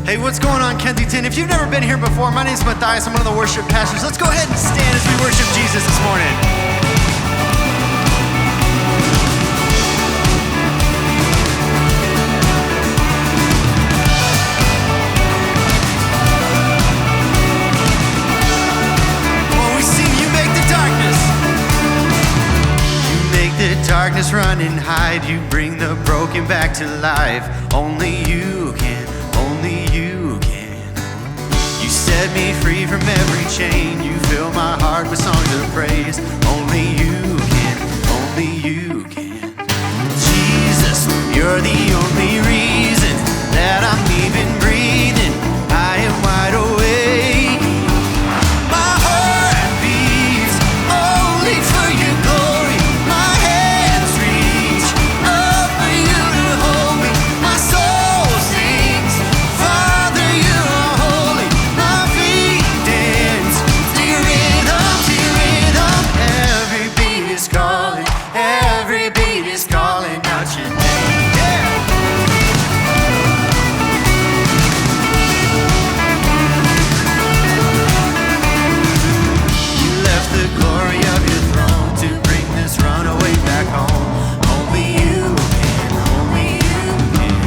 Hey, what's going on, Kensington? If you've never been here before, my name is Matthias. I'm one of the worship pastors. Let's go ahead and stand as we worship Jesus this morning. Well, we sing, you make the darkness. You make the darkness run and hide. You bring the broken back to life. Only you can. Only you can. You set me free from every chain. You fill my heart with songs of praise. Only you can. Only you can. Jesus, you're the only reason that I'm even breathing. I am wide awake. My heart beats only for your glory. My hands reach up for you to hold me. My soul sings, Father, you are holy. My feet dance to your rhythm, to your rhythm. Every beat is calling out your name. Yeah. You left the glory of your throne to bring this runaway back home. Only you can, only you can.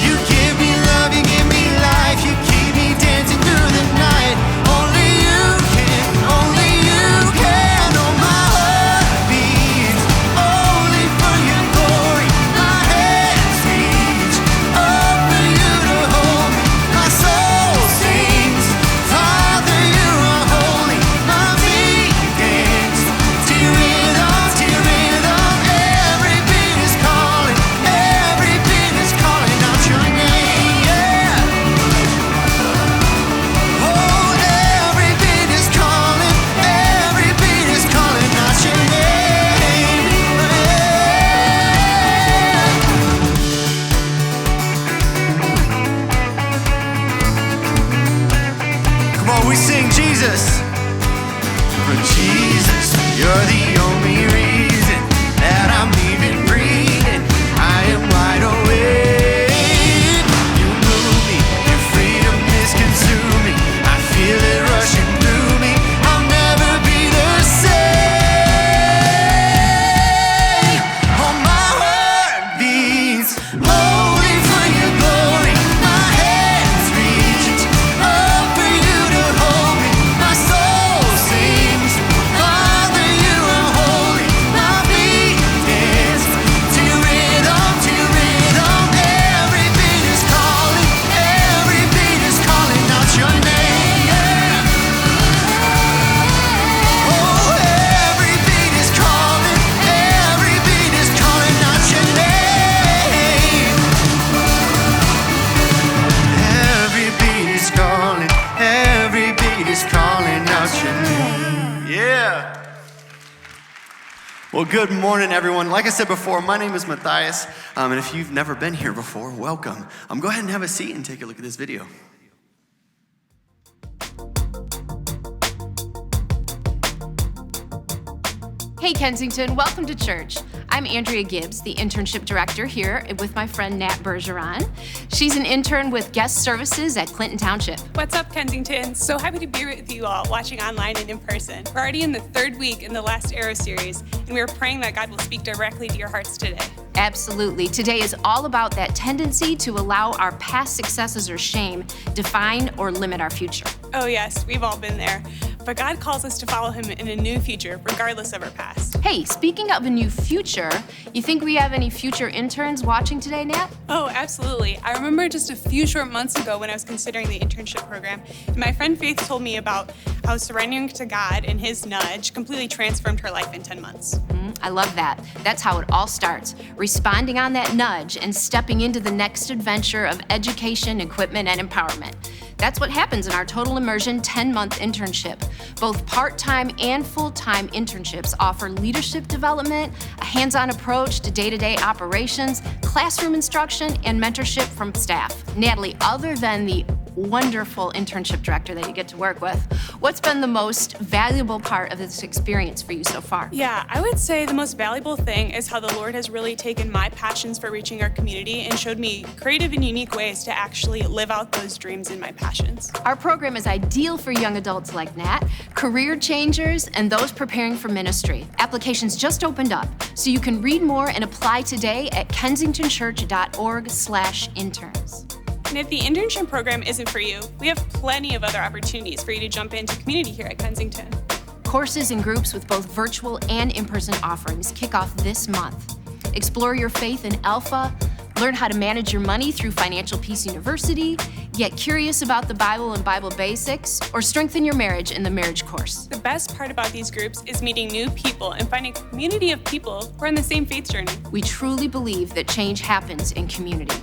You give me love, you give me life, you keep me dancing through the night. Only you can, only you can. Oh, my heart beats only for your glory. My hands reach up for you to hold me. My soul sings, Father, you are holy. My feet dance to your rhythm, to your rhythm. Every beat is calling out your name. Yeah. Oh, every beat is calling out your name. Come on, we sing Jesus. For Jesus, you're the only reason that I'm even breathing. I am wide awake. You move me, your freedom is consuming. I feel it rushing through me. I'll never be the same. Oh, my heart beats only for your glory. My hands reach up for you to hold me. My soul sings, Father, you are holy. My feet dance to your rhythm, to your rhythm. Every beat is calling out your name. Yeah. Oh, every beat is calling out your name. Every beat is calling out your name. Yeah. Well, good morning, everyone. Like I said before, my name is Matthias, and if you've never been here before, welcome. Go ahead and have a seat and take a look at this video. Hey Kensington, welcome to church. I'm Andrea Gibbs, the internship director here with my friend Nat Bergeron. She's an intern with guest services at Clinton Township. What's up, Kensington? So happy to be with you all, watching online and in person. We're already in the third week in the last Arrow series, and we are praying that God will speak directly to your hearts today. Absolutely. Today is all about that tendency to allow our past successes or shame define or limit our future. Oh yes, we've all been there. But God calls us to follow him in a new future, regardless of our past. Hey, speaking of a new future, you think we have any future interns watching today, Nat? Oh, absolutely. I remember just a few short months ago when I was considering the internship program, and my friend Faith told me about how surrendering to God and his nudge completely transformed her life in 10 months. I love that. That's how it all starts. Responding on that nudge and stepping into the next adventure of education, equipment, and empowerment. That's what happens in our Total Immersion 10-month internship. Both part-time and full-time internships offer leadership development, a hands-on approach to day-to-day operations, classroom instruction, and mentorship from staff. Natalie, other than the wonderful internship director that you get to work with. What's been the most valuable part of this experience for you so far? Yeah, I would say the most valuable thing is how the Lord has really taken my passions for reaching our community and showed me creative and unique ways to actually live out those dreams and my passions. Our program is ideal for young adults like Nat, career changers, and those preparing for ministry. Applications just opened up, so you can read more and apply today at kensingtonchurch.org/interns. And if the internship program isn't for you, we have plenty of other opportunities for you to jump into community here at Kensington. Courses and groups with both virtual and in-person offerings kick off this month. Explore your faith in Alpha, learn how to manage your money through Financial Peace University, get curious about the Bible and Bible basics, or strengthen your marriage in the marriage course. The best part about these groups is meeting new people and finding a community of people who are on the same faith journey. We truly believe that change happens in community.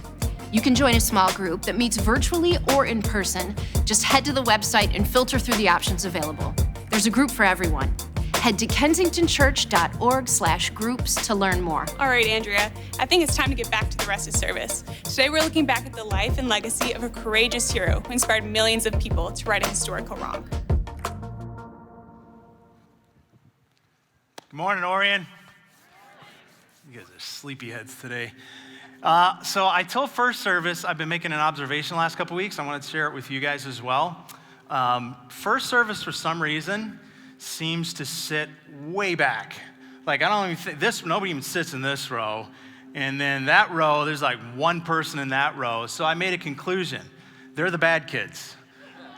You can join a small group that meets virtually or in person. Just head to the website and filter through the options available. There's a group for everyone. Head to kensingtonchurch.org/groups to learn more. All right, Andrea, I think it's time to get back to the rest of service. Today we're looking back at the life and legacy of a courageous hero who inspired millions of people to right a historical wrong. Good morning, Orion. You guys are sleepyheads today. So I told first service, I've been making an observation the last couple weeks. I wanted to share it with you guys as well. First service, for some reason, seems to sit way back. Like, I don't even think nobody even sits in this row. And then that row, there's like one person in that row. So I made a conclusion. They're the bad kids,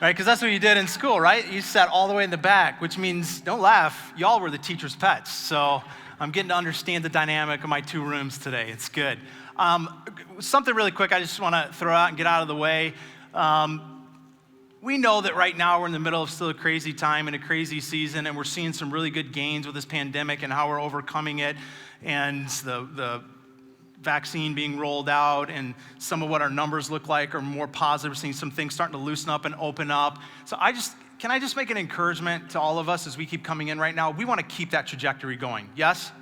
right? Because that's what you did in school, right? You sat all the way in the back, which means, don't laugh, y'all were the teacher's pets. So I'm getting to understand the dynamic of my two rooms today. It's good. Something really quick I just want to throw out and get out of the way. We know that right now we're in the middle of still a crazy time and a crazy season, and we're seeing some really good gains with this pandemic and how we're overcoming it, and the vaccine being rolled out, and some of what our numbers look like are more positive. We're seeing some things starting to loosen up and open up. So can I just make an encouragement to all of us as we keep coming in right now? We want to keep that trajectory going. Yes?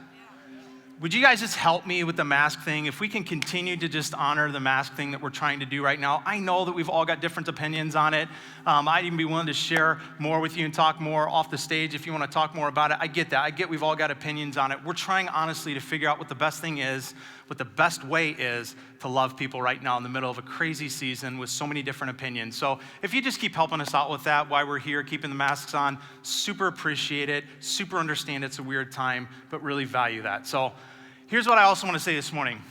Would you guys just help me with the mask thing? If we can continue to just honor the mask thing that we're trying to do right now. I know that we've all got different opinions on it. I'd even be willing to share more with you and talk more off the stage if you want to talk more about it. I get that. I get we've all got opinions on it. We're trying honestly to figure out what the best thing is, what the best way is to love people right now in the middle of a crazy season with so many different opinions. So if you just keep helping us out with that while we're here, keeping the masks on, super appreciate it, super understand it's a weird time, but really value that. So here's what I also want to say this morning.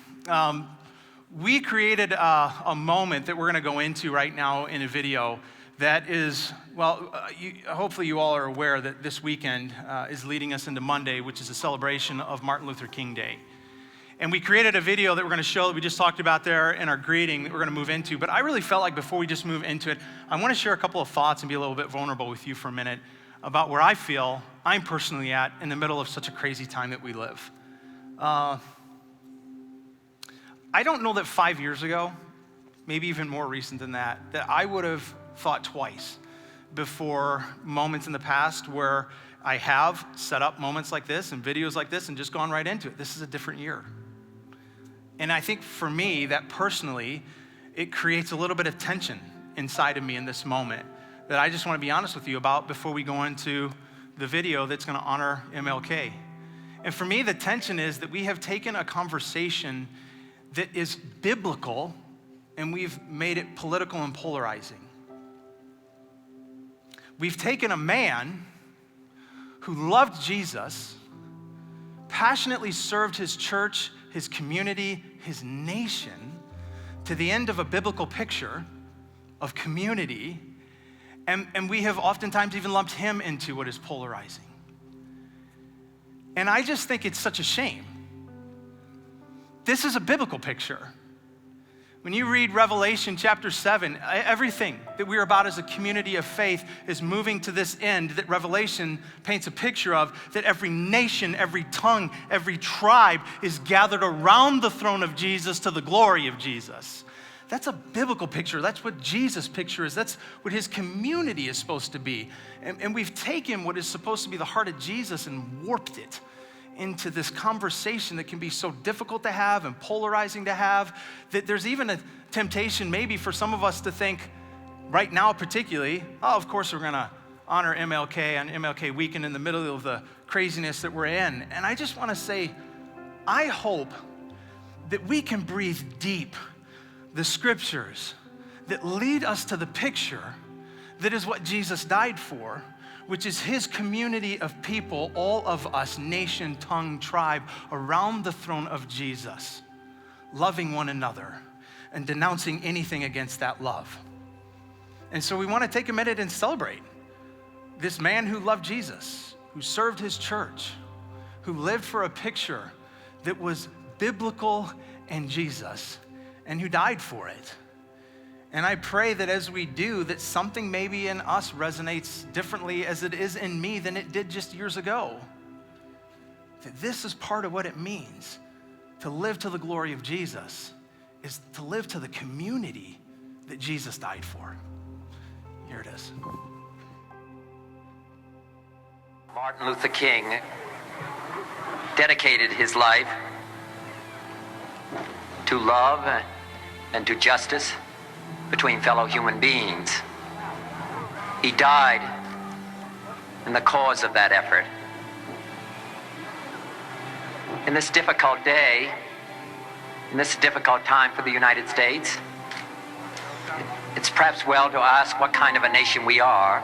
We created a moment that we're going to go into right now in a video that is, hopefully you all are aware that this weekend is leading us into Monday, which is a celebration of Martin Luther King Day. And we created a video that we're going to show that we just talked about there in our greeting that we're going to move into. But I really felt like before we just move into it, I want to share a couple of thoughts and be a little bit vulnerable with you for a minute about where I feel I'm personally at in the middle of such a crazy time that we live. I don't know that 5 years ago, maybe even more recent than that I would have thought twice before moments in the past where I have set up moments like this and videos like this and just gone right into it. This is a different year. And I think for me, that personally, it creates a little bit of tension inside of me in this moment that I just want to be honest with you about before we go into the video that's going to honor MLK. And for me, the tension is that we have taken a conversation that is biblical and we've made it political and polarizing. We've taken a man who loved Jesus, passionately served his church, his community, his nation, to the end of a biblical picture of community, and we have oftentimes even lumped him into what is polarizing. And I just think it's such a shame. This is a biblical picture. When you read Revelation chapter 7, everything that we're about as a community of faith is moving to this end that Revelation paints a picture of, that every nation, every tongue, every tribe is gathered around the throne of Jesus to the glory of Jesus. That's a biblical picture. That's what Jesus' picture is. That's what his community is supposed to be. And we've taken what is supposed to be the heart of Jesus and warped it into this conversation that can be so difficult to have and polarizing to have, that there's even a temptation maybe for some of us to think, Right now, particularly, of course, we're going to honor MLK on MLK weekend in the middle of the craziness that we're in. And I just want to say, I hope that we can breathe deep the scriptures that lead us to the picture that is what Jesus died for, which is his community of people, all of us, nation, tongue, tribe, around the throne of Jesus, loving one another and denouncing anything against that love. And so we want to take a minute and celebrate this man who loved Jesus, who served his church, who lived for a picture that was biblical and Jesus, and who died for it. And I pray that as we do, that something maybe in us resonates differently as it is in me than it did just years ago. That this is part of what it means to live to the glory of Jesus, is to live to the community that Jesus died for. Here it is. Martin Luther King dedicated his life to love and to justice between fellow human beings. He died in the cause of that effort. In this difficult day, in this difficult time for the United States, it's perhaps well to ask what kind of a nation we are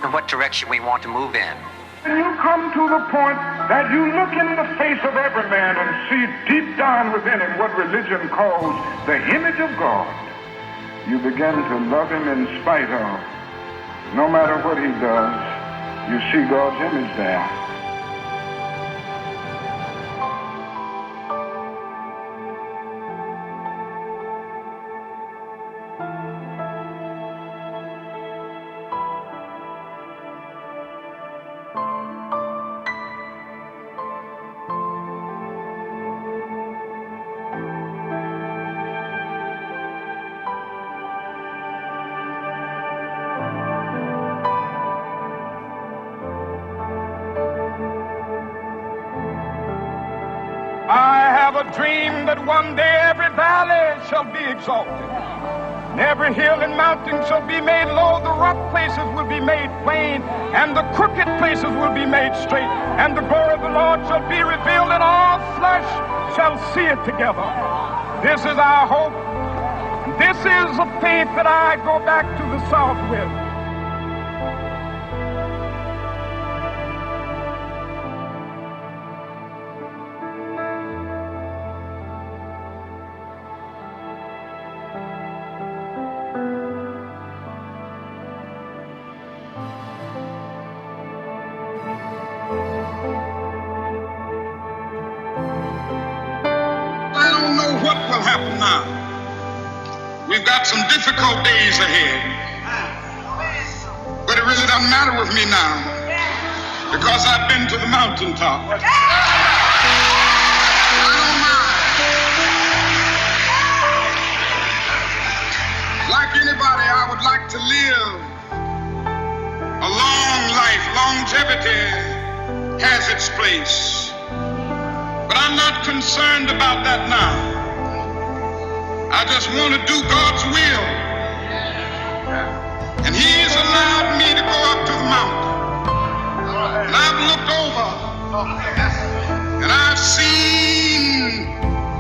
and what direction we want to move in. When you come to the point that you look in the face of every man and see deep down within him what religion calls the image of God, you begin to love him in spite of. No matter what he does, you see God's image there. Dream that one day every valley shall be exalted, and every hill and mountain shall be made low, the rough places will be made plain, and the crooked places will be made straight, and the glory of the Lord shall be revealed, and all flesh shall see it together. This is our hope. This is a faith that I go back to the South with. We've got some difficult days ahead, but it really doesn't matter with me now because I've been to the mountaintop. I don't mind. Like anybody, I would like to live a long life. Longevity has its place, but I'm not concerned about that now. I just want to do God's will. And He's allowed me to go up to the mountain. And I've looked over and I've seen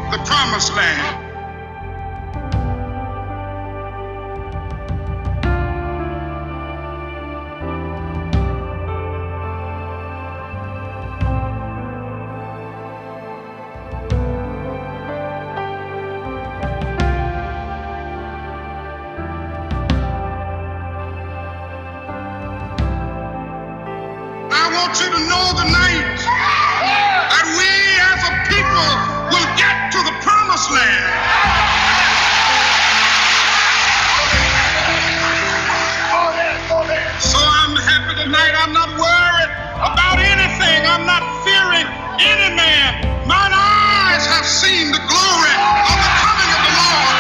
the promised land. I want you to know tonight that we as a people will get to the promised land. So I'm happy tonight. I'm not worried about anything. I'm not fearing any man. Mine eyes have seen the glory of the coming of the Lord.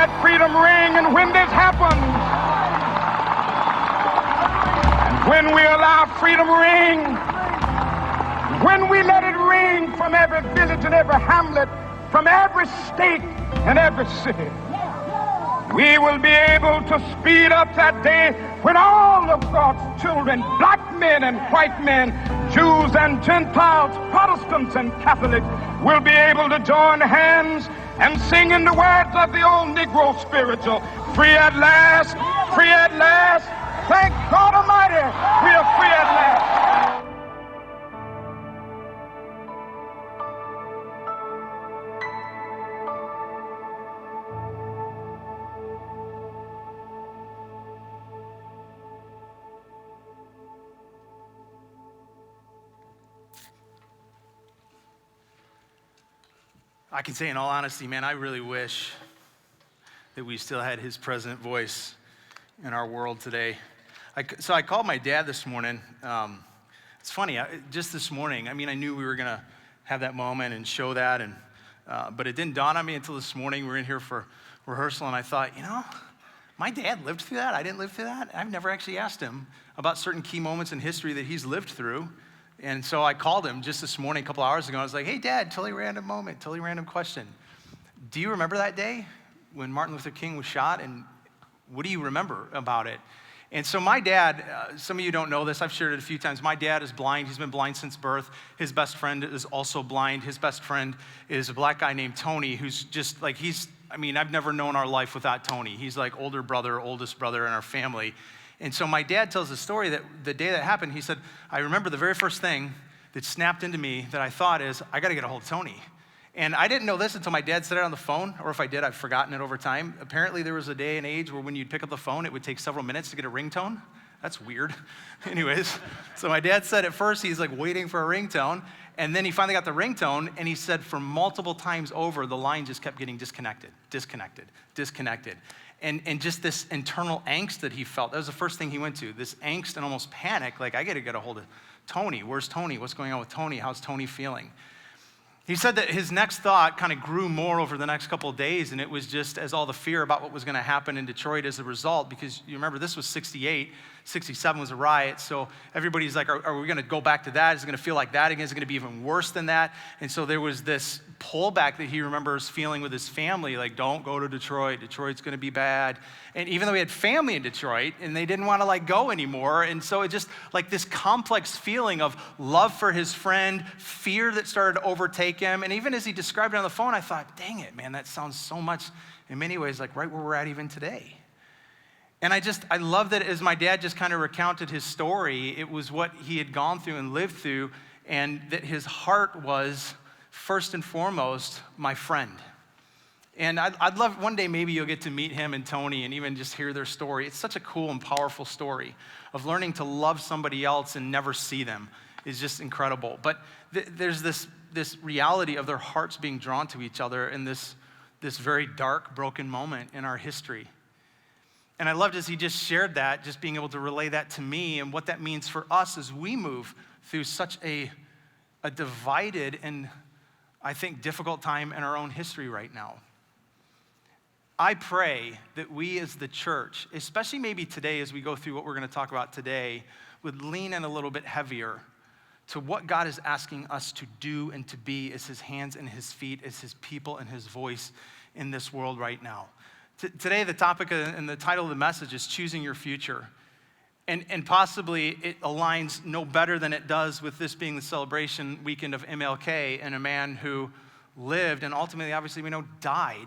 let freedom ring. And when this happens, and when we allow freedom ring, when we let it ring from every village and every hamlet, from every state and every city, we will be able to speed up that day when all of God's children, black men and white men, Jews and Gentiles, Protestants and Catholics, will be able to join hands and sing in the words of the old Negro spiritual, free at last, free at last. Thank God Almighty, we are free at last. I can say in all honesty, man, I really wish that we still had his present voice in our world today. So I called my dad this morning. It's funny, just this morning, I knew we were going to have that moment and show that, but it didn't dawn on me until this morning. We were in here for rehearsal, and I thought, my dad lived through that. I didn't live through that. I've never actually asked him about certain key moments in history that he's lived through. And so I called him just this morning, a couple hours ago. I was like, hey, Dad, totally random moment, totally random question. Do you remember that day when Martin Luther King was shot? And what do you remember about it? And so my dad, some of you don't know this, I've shared it a few times. My dad is blind. He's been blind since birth. His best friend is also blind. His best friend is a black guy named Tony, who's just like, I've never known our life without Tony. He's like older brother, oldest brother in our family. And so my dad tells the story that the day that happened, he said, I remember the very first thing that snapped into me that I thought is, I got to get a hold of Tony. And I didn't know this until my dad said it on the phone, or if I did, I've forgotten it over time. Apparently there was a day and age where when you'd pick up the phone, it would take several minutes to get a ringtone. That's weird. Anyways, so my dad said at first he's like waiting for a ringtone, and then he finally got the ringtone, and he said for multiple times over, the line just kept getting disconnected. And just this internal angst that he felt, that was the first thing he went to, this angst and almost panic, like I gotta get a hold of Tony. Where's Tony? What's going on with Tony? How's Tony feeling? He said that his next thought kind of grew more over the next couple of days, and it was just as all the fear about what was gonna happen in Detroit as a result, because you remember this was 68, 67 was a riot, so everybody's like, are we gonna go back to that? Is it gonna feel like that again? Is it gonna be even worse than that? And so there was this pullback that he remembers feeling with his family, like, don't go to Detroit, Detroit's gonna be bad. And even though he had family in Detroit, and they didn't wanna go anymore, and so it just like this complex feeling of love for his friend, fear that started to overtake him, and even as he described it on the phone, I thought, dang it, man, that sounds so much, in many ways, like right where we're at even today. And I love that as my dad just kind of recounted his story, it was what he had gone through and lived through, and that his heart was, first and foremost, my friend. And I'd love, one day maybe you'll get to meet him and Tony and even just hear their story. It's such a cool and powerful story of learning to love somebody else and never see them is just incredible. But there's this reality of their hearts being drawn to each other in this very dark, broken moment in our history. And I loved as he just shared that, just being able to relay that to me and what that means for us as we move through such a divided and, I think, difficult time in our own history right now. I pray that we as the church, especially maybe today as we go through what we're going to talk about today, would lean in a little bit heavier to what God is asking us to do and to be as his hands and his feet, as his people and his voice in this world right now. Today, the topic and the title of the message is Choosing Your Future. And possibly it aligns no better than it does with this being the celebration weekend of MLK and a man who lived and ultimately, obviously, we know, died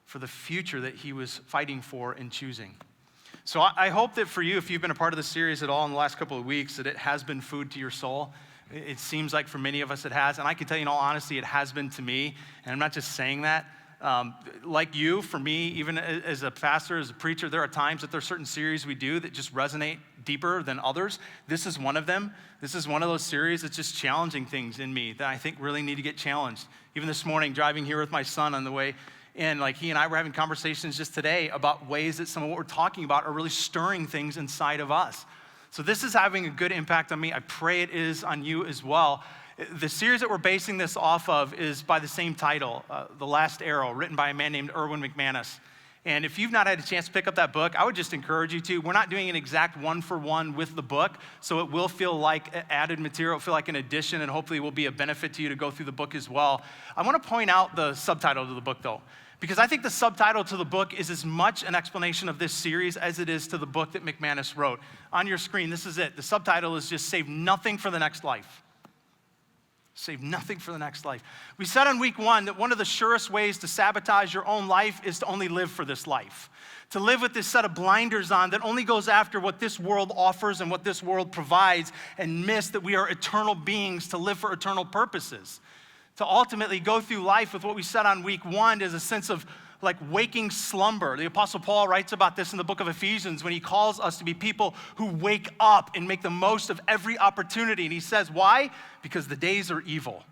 for the future that he was fighting for and choosing. So I hope that for you, if you've been a part of the series at all in the last couple of weeks, that it has been food to your soul. It seems like for many of us it has. And I can tell you in all honesty, it has been to me. And I'm not just saying that. Like you, for me, even as a pastor, as a preacher, there are times that there are certain series we do that just resonate deeper than others. This is one of them. This is one of those series that's just challenging things in me that I think really need to get challenged. Even this morning, driving here with my son on the way in, like he and I were having conversations just today about ways that some of what we're talking about are really stirring things inside of us. So this is having a good impact on me. I pray it is on you as well. The series that we're basing this off of is by the same title, The Last Arrow, written by a man named Erwin McManus. And if you've not had a chance to pick up that book, I would just encourage you to. We're not doing an exact one-for-one with the book, so it will feel like added material, it'll feel like an addition, and hopefully will be a benefit to you to go through the book as well. I want to point out the subtitle to the book, though, because I think the subtitle to the book is as much an explanation of this series as it is to the book that McManus wrote. On your screen, this is it. The subtitle is just Save Nothing for the Next Life. Save nothing for the next life. We said on week 1 that one of the surest ways to sabotage your own life is to only live for this life. To live with this set of blinders on that only goes after what this world offers and what this world provides, and miss that we are eternal beings to live for eternal purposes. To ultimately go through life with what we said on week 1 is a sense of like waking slumber. The Apostle Paul writes about this in the book of Ephesians when he calls us to be people who wake up and make the most of every opportunity. And he says, why? Because the days are evil.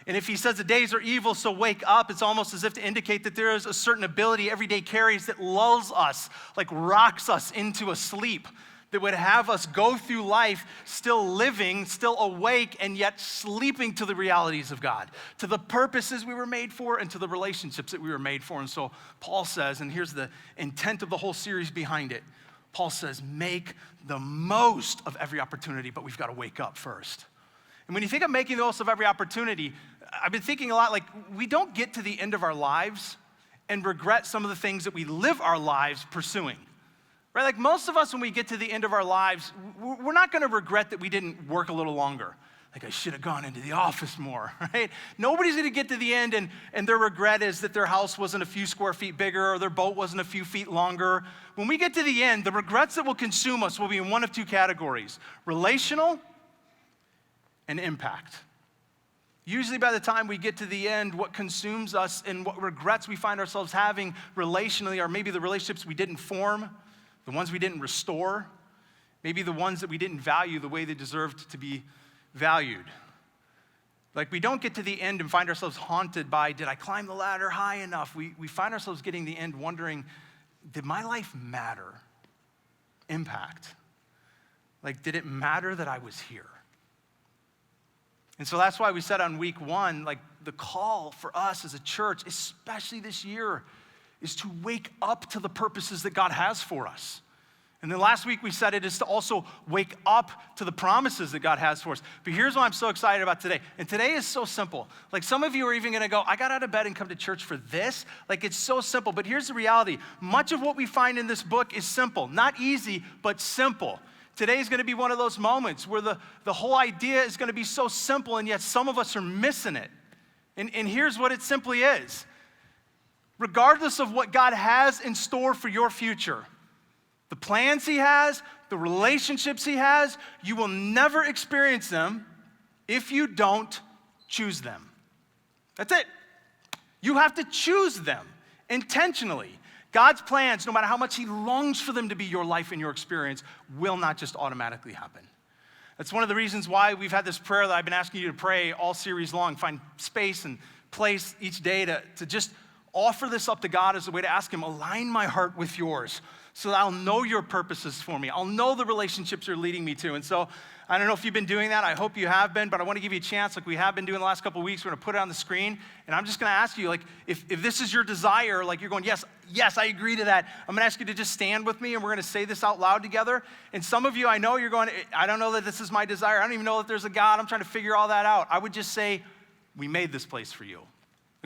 And if he says the days are evil, so wake up, it's almost as if to indicate that there is a certain ability every day carries that lulls us, like rocks us into a sleep, that would have us go through life still living, still awake, and yet sleeping to the realities of God, to the purposes we were made for, and to the relationships that we were made for. And so Paul says, and here's the intent of the whole series behind it, Paul says, make the most of every opportunity, but we've got to wake up first. And when you think of making the most of every opportunity, I've been thinking a lot, like, we don't get to the end of our lives and regret some of the things that we live our lives pursuing. Right, like most of us, when we get to the end of our lives, we're not going to regret that we didn't work a little longer. Like, I should have gone into the office more, right? Nobody's going to get to the end and their regret is that their house wasn't a few square feet bigger or their boat wasn't a few feet longer. When we get to the end, the regrets that will consume us will be in one of two categories: relational and impact. Usually by the time we get to the end, what consumes us and what regrets we find ourselves having relationally are maybe the relationships we didn't form, the ones we didn't restore, maybe the ones that we didn't value the way they deserved to be valued. Like, we don't get to the end and find ourselves haunted by, did I climb the ladder high enough? We find ourselves getting the end wondering, did my life matter? Impact. Like, did it matter that I was here? And so that's why we said on week 1, like, the call for us as a church, especially this year, is to wake up to the purposes that God has for us. And then last week we said it is to also wake up to the promises that God has for us. But here's what I'm so excited about today. And today is so simple. Like, some of you are even gonna go, I got out of bed and come to church for this. Like, it's so simple. But here's the reality. Much of what we find in this book is simple. Not easy, but simple. Today is gonna be one of those moments where the whole idea is gonna be so simple, and yet some of us are missing it. And here's what it simply is. Regardless of what God has in store for your future, the plans he has, the relationships he has, you will never experience them if you don't choose them. That's it. You have to choose them intentionally. God's plans, no matter how much he longs for them to be your life and your experience, will not just automatically happen. That's one of the reasons why we've had this prayer that I've been asking you to pray all series long. Find space and place each day to just offer this up to God as a way to ask him, align my heart with yours so that I'll know your purposes for me. I'll know the relationships you're leading me to. And so I don't know if you've been doing that. I hope you have been, but I want to give you a chance like we have been doing the last couple of weeks. We're going to put it on the screen, and I'm just going to ask you, like, if this is your desire, like you're going, yes, I agree to that. I'm going to ask you to just stand with me, and we're going to say this out loud together. And some of you, I know you're going, I don't know that this is my desire. I don't even know that there's a God. I'm trying to figure all that out. I would just say, we made this place for you.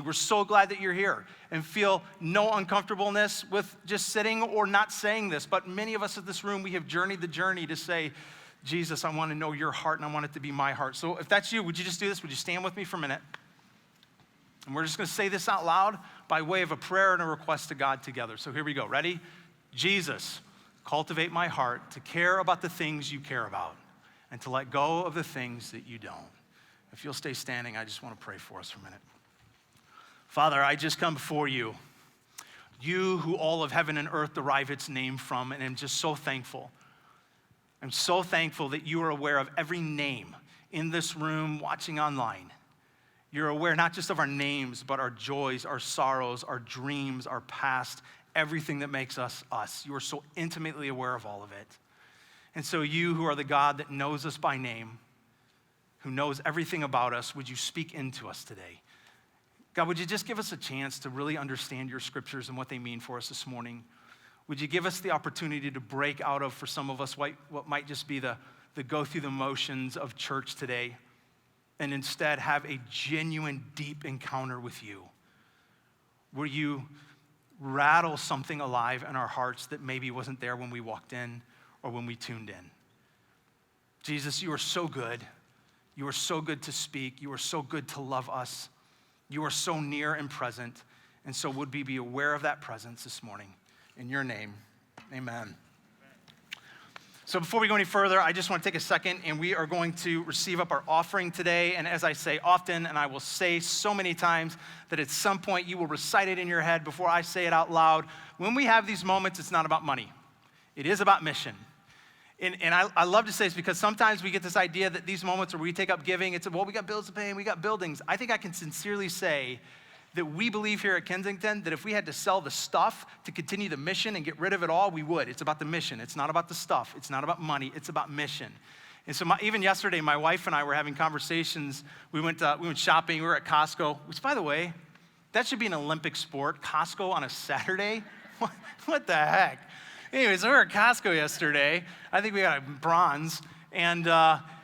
We're so glad that you're here, and feel no uncomfortableness with just sitting or not saying this. But many of us in this room, we have journeyed the journey to say, Jesus, I want to know your heart, and I want it to be my heart. So if that's you, would you just do this? Would you stand with me for a minute? And we're just going to say this out loud by way of a prayer and a request to God together. So here we go. Ready? Jesus, cultivate my heart to care about the things you care about and to let go of the things that you don't. If you'll stay standing, I just want to pray for us for a minute. Father, I just come before you, you who all of heaven and earth derive its name from, and I'm just so thankful. I'm so thankful that you are aware of every name in this room, watching online. You're aware not just of our names, but our joys, our sorrows, our dreams, our past, everything that makes us us. You are so intimately aware of all of it. And so you who are the God that knows us by name, who knows everything about us, would you speak into us today? God, would you just give us a chance to really understand your scriptures and what they mean for us this morning? Would you give us the opportunity to break out of, for some of us, what might just be the go through the motions of church today, and instead have a genuine, deep encounter with you, where you rattle something alive in our hearts that maybe wasn't there when we walked in or when we tuned in. Jesus, you are so good. You are so good to speak. You are so good to love us. You are so near and present. And so would we be aware of that presence this morning? In your name, amen. So before we go any further, I just want to take a second, and we are going to receive up our offering today. And as I say often, and I will say so many times, that at some point you will recite it in your head before I say it out loud. When we have these moments, it's not about money. It is about mission. And I love to say this because sometimes we get this idea that these moments where we take up giving, it's, well, we got bills to pay and we got buildings. I think I can sincerely say that we believe here at Kensington that if we had to sell the stuff to continue the mission and get rid of it all, we would. It's about the mission. It's not about the stuff. It's not about money. It's about mission. And so even yesterday, my wife and I were having conversations. We went shopping. We were at Costco, which, by the way, that should be an Olympic sport. Costco on a Saturday? What the heck? Anyways, we were at Costco yesterday. I think we got a bronze. And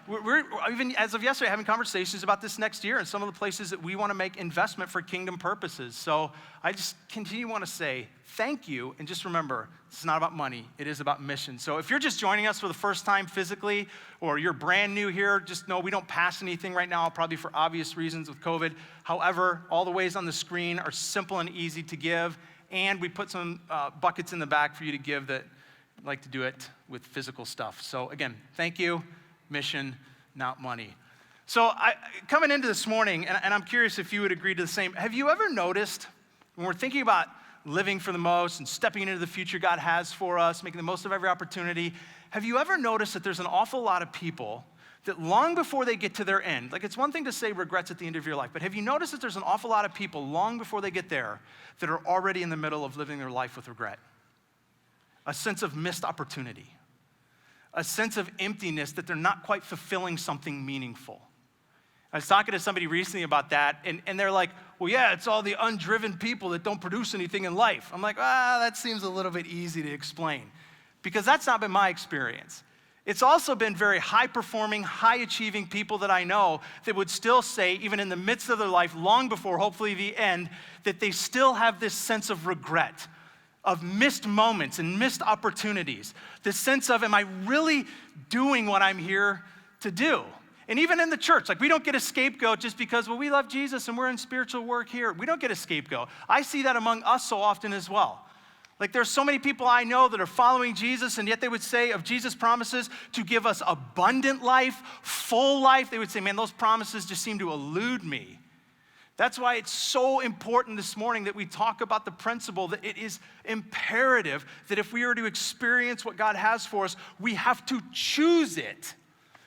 we're even as of yesterday having conversations about this next year and some of the places that we want to make investment for kingdom purposes. So I just continue to want to say thank you. And just remember, it's not about money. It is about mission. So if you're just joining us for the first time physically, or you're brand new here, just know we don't pass anything right now, probably for obvious reasons with COVID. However, all the ways on the screen are simple and easy to give. And we put some buckets in the back for you to give that like to do it with physical stuff. So again, thank you. Mission, not money. So coming into this morning, and I'm curious if you would agree to the same. Have you ever noticed when we're thinking about living for the most and stepping into the future God has for us, making the most of every opportunity, have you ever noticed that there's an awful lot of people that long before they get to their end, like it's one thing to say regrets at the end of your life, but have you noticed that there's an awful lot of people long before they get there that are already in the middle of living their life with regret? A sense of missed opportunity, a sense of emptiness that they're not quite fulfilling something meaningful. I was talking to somebody recently about that, and they're like, well, yeah, it's all the undriven people that don't produce anything in life. I'm like, that seems a little bit easy to explain, because that's not been my experience. It's also been very high-performing, high-achieving people that I know that would still say, even in the midst of their life, long before hopefully the end, that they still have this sense of regret, of missed moments and missed opportunities. This sense of, am I really doing what I'm here to do? And even in the church, like we don't get a scapegoat just because, well, we love Jesus and we're in spiritual work here. We don't get a scapegoat. I see that among us so often as well. Like there's so many people I know that are following Jesus, and yet they would say of Jesus' promises to give us abundant life, full life, they would say, man, those promises just seem to elude me. That's why it's so important this morning that we talk about the principle that it is imperative that if we are to experience what God has for us, we have to choose it.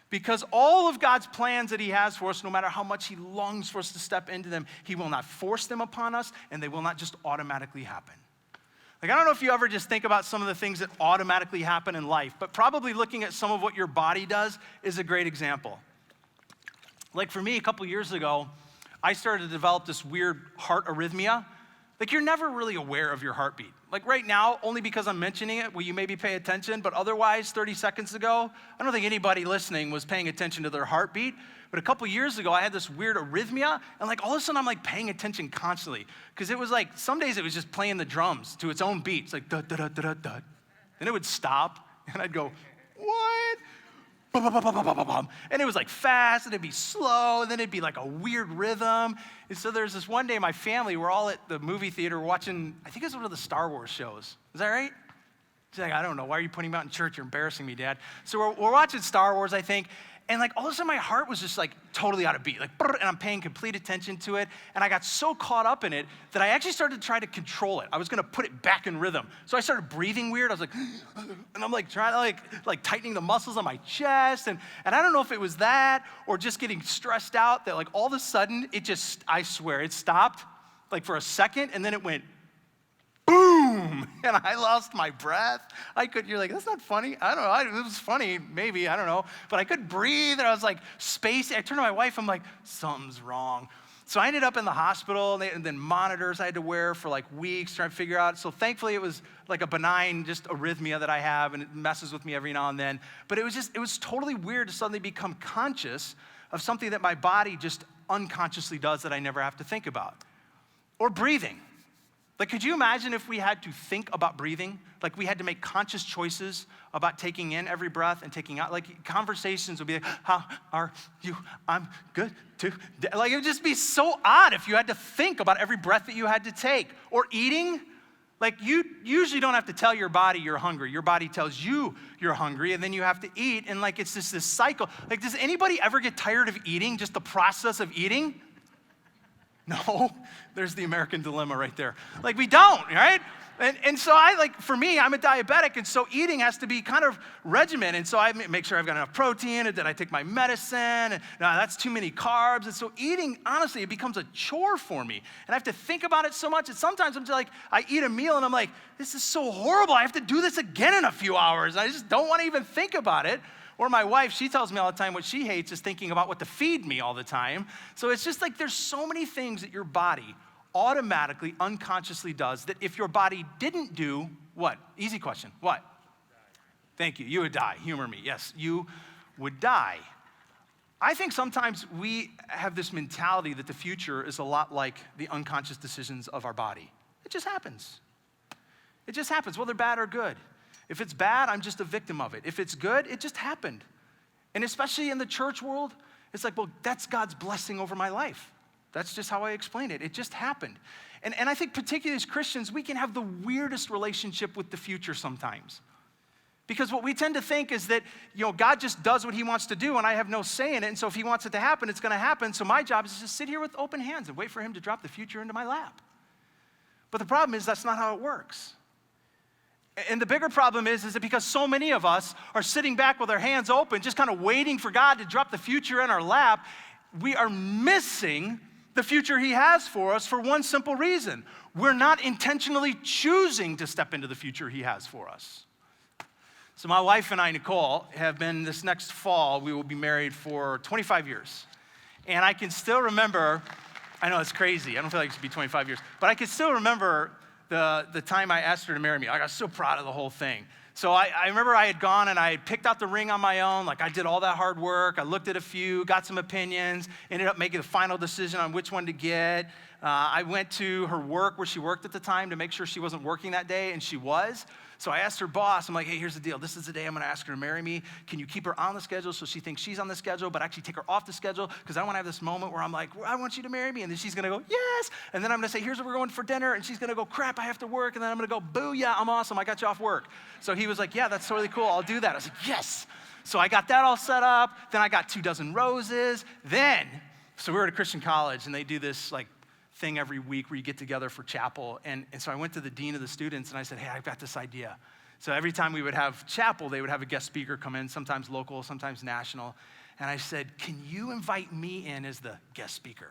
Because all of God's plans that he has for us, no matter how much he longs for us to step into them, he will not force them upon us, and they will not just automatically happen. Like, I don't know if you ever just think about some of the things that automatically happen in life, but probably looking at some of what your body does is a great example. Like for me, a couple years ago, I started to develop this weird heart arrhythmia. Like you're never really aware of your heartbeat. Like right now, only because I'm mentioning it, will you maybe pay attention? But otherwise, 30 seconds ago, I don't think anybody listening was paying attention to their heartbeat. But a couple years ago, I had this weird arrhythmia, and like all of a sudden, I'm like paying attention constantly. Because it was like, some days it was just playing the drums to its own beats, like da da da da da da. Then it would stop, and I'd go, what? Bum, bum, bum, bum, bum, bum, bum. And it was like fast, and it'd be slow, and then it'd be like a weird rhythm. And so there's this one day, my family, we're all at the movie theater watching, I think it was one of the Star Wars shows. Is that right? She's like, I don't know, why are you putting me out in church? You're embarrassing me, Dad. So we're watching Star Wars, I think, and like all of a sudden my heart was just like totally out of beat, like, and I'm paying complete attention to it, and I got so caught up in it that I actually started to try to control it. I was gonna put it back in rhythm. So I started breathing weird. I was like, and I'm like trying to like tightening the muscles on my chest, and I don't know if it was that or just getting stressed out that like all of a sudden it just, I swear, it stopped like for a second, and then it went boom, and I lost my breath. You're like, that's not funny. I don't know, it was funny, maybe, I don't know. But I couldn't breathe, and I was like, spacey. I turned to my wife, I'm like, something's wrong. So I ended up in the hospital, and then monitors I had to wear for like weeks trying to figure out. So thankfully it was like a benign just arrhythmia that I have, and it messes with me every now and then. But it was totally weird to suddenly become conscious of something that my body just unconsciously does that I never have to think about. Or breathing. Like, could you imagine if we had to think about breathing? Like, we had to make conscious choices about taking in every breath and taking out. Like, conversations would be like, how are you? I'm good too. Like, it would just be so odd if you had to think about every breath that you had to take. Or eating. Like, you usually don't have to tell your body you're hungry. Your body tells you you're hungry, and then you have to eat. And, like, it's just this cycle. Like, does anybody ever get tired of eating, just the process of eating? No, there's the American dilemma right there. Like, we don't, right? And so for me, I'm a diabetic, and so eating has to be kind of regimented. And so I make sure I've got enough protein, and then I take my medicine, and no, that's too many carbs. And so eating, honestly, it becomes a chore for me. And I have to think about it so much, and sometimes I'm just like, I eat a meal, and I'm like, this is so horrible. I have to do this again in a few hours. I just don't want to even think about it. Or my wife, she tells me all the time what she hates is thinking about what to feed me all the time. So it's just like there's so many things that your body automatically, unconsciously does that if your body didn't do, what? Easy question. What? Thank you. You would die. Humor me. Yes, you would die. I think sometimes we have this mentality that the future is a lot like the unconscious decisions of our body. It just happens. It just happens, whether bad or good. If it's bad, I'm just a victim of it. If it's good, it just happened. And especially in the church world, it's like, well, that's God's blessing over my life. That's just how I explain it. It just happened. And I think particularly as Christians, we can have the weirdest relationship with the future sometimes. Because what we tend to think is that, God just does what he wants to do, and I have no say in it. And so if he wants it to happen, it's going to happen. So my job is to just sit here with open hands and wait for him to drop the future into my lap. But the problem is that's not how it works. And the bigger problem is that because so many of us are sitting back with our hands open, just kind of waiting for God to drop the future in our lap, we are missing the future he has for us for one simple reason. We're not intentionally choosing to step into the future he has for us. So my wife and I, Nicole, have been, this next fall, we will be married for 25 years. And I can still remember, I know it's crazy, I don't feel like it should be 25 years, but I can still remember the time I asked her to marry me. I got so proud of the whole thing. So I remember I had gone and I had picked out the ring on my own. Like, I did all that hard work. I looked at a few, got some opinions, ended up making the final decision on which one to get. I went to her work where she worked at the time to make sure she wasn't working that day, and she was. So I asked her boss, I'm like, hey, here's the deal. This is the day I'm going to ask her to marry me. Can you keep her on the schedule so she thinks she's on the schedule, but actually take her off the schedule? Because I want to have this moment where I'm like, I want you to marry me. And then she's going to go, yes. And then I'm going to say, here's where we're going for dinner. And she's going to go, crap, I have to work. And then I'm going to go, boo, yeah, I'm awesome. I got you off work. So he was like, yeah, that's totally cool. I'll do that. I was like, yes. So I got that all set up. Then I got 24 roses. So we were at a Christian college, and they do this like thing every week where you get together for chapel. And so I went to the dean of the students, and I said, hey, I've got this idea. So every time we would have chapel, they would have a guest speaker come in, sometimes local, sometimes national. And I said, can you invite me in as the guest speaker?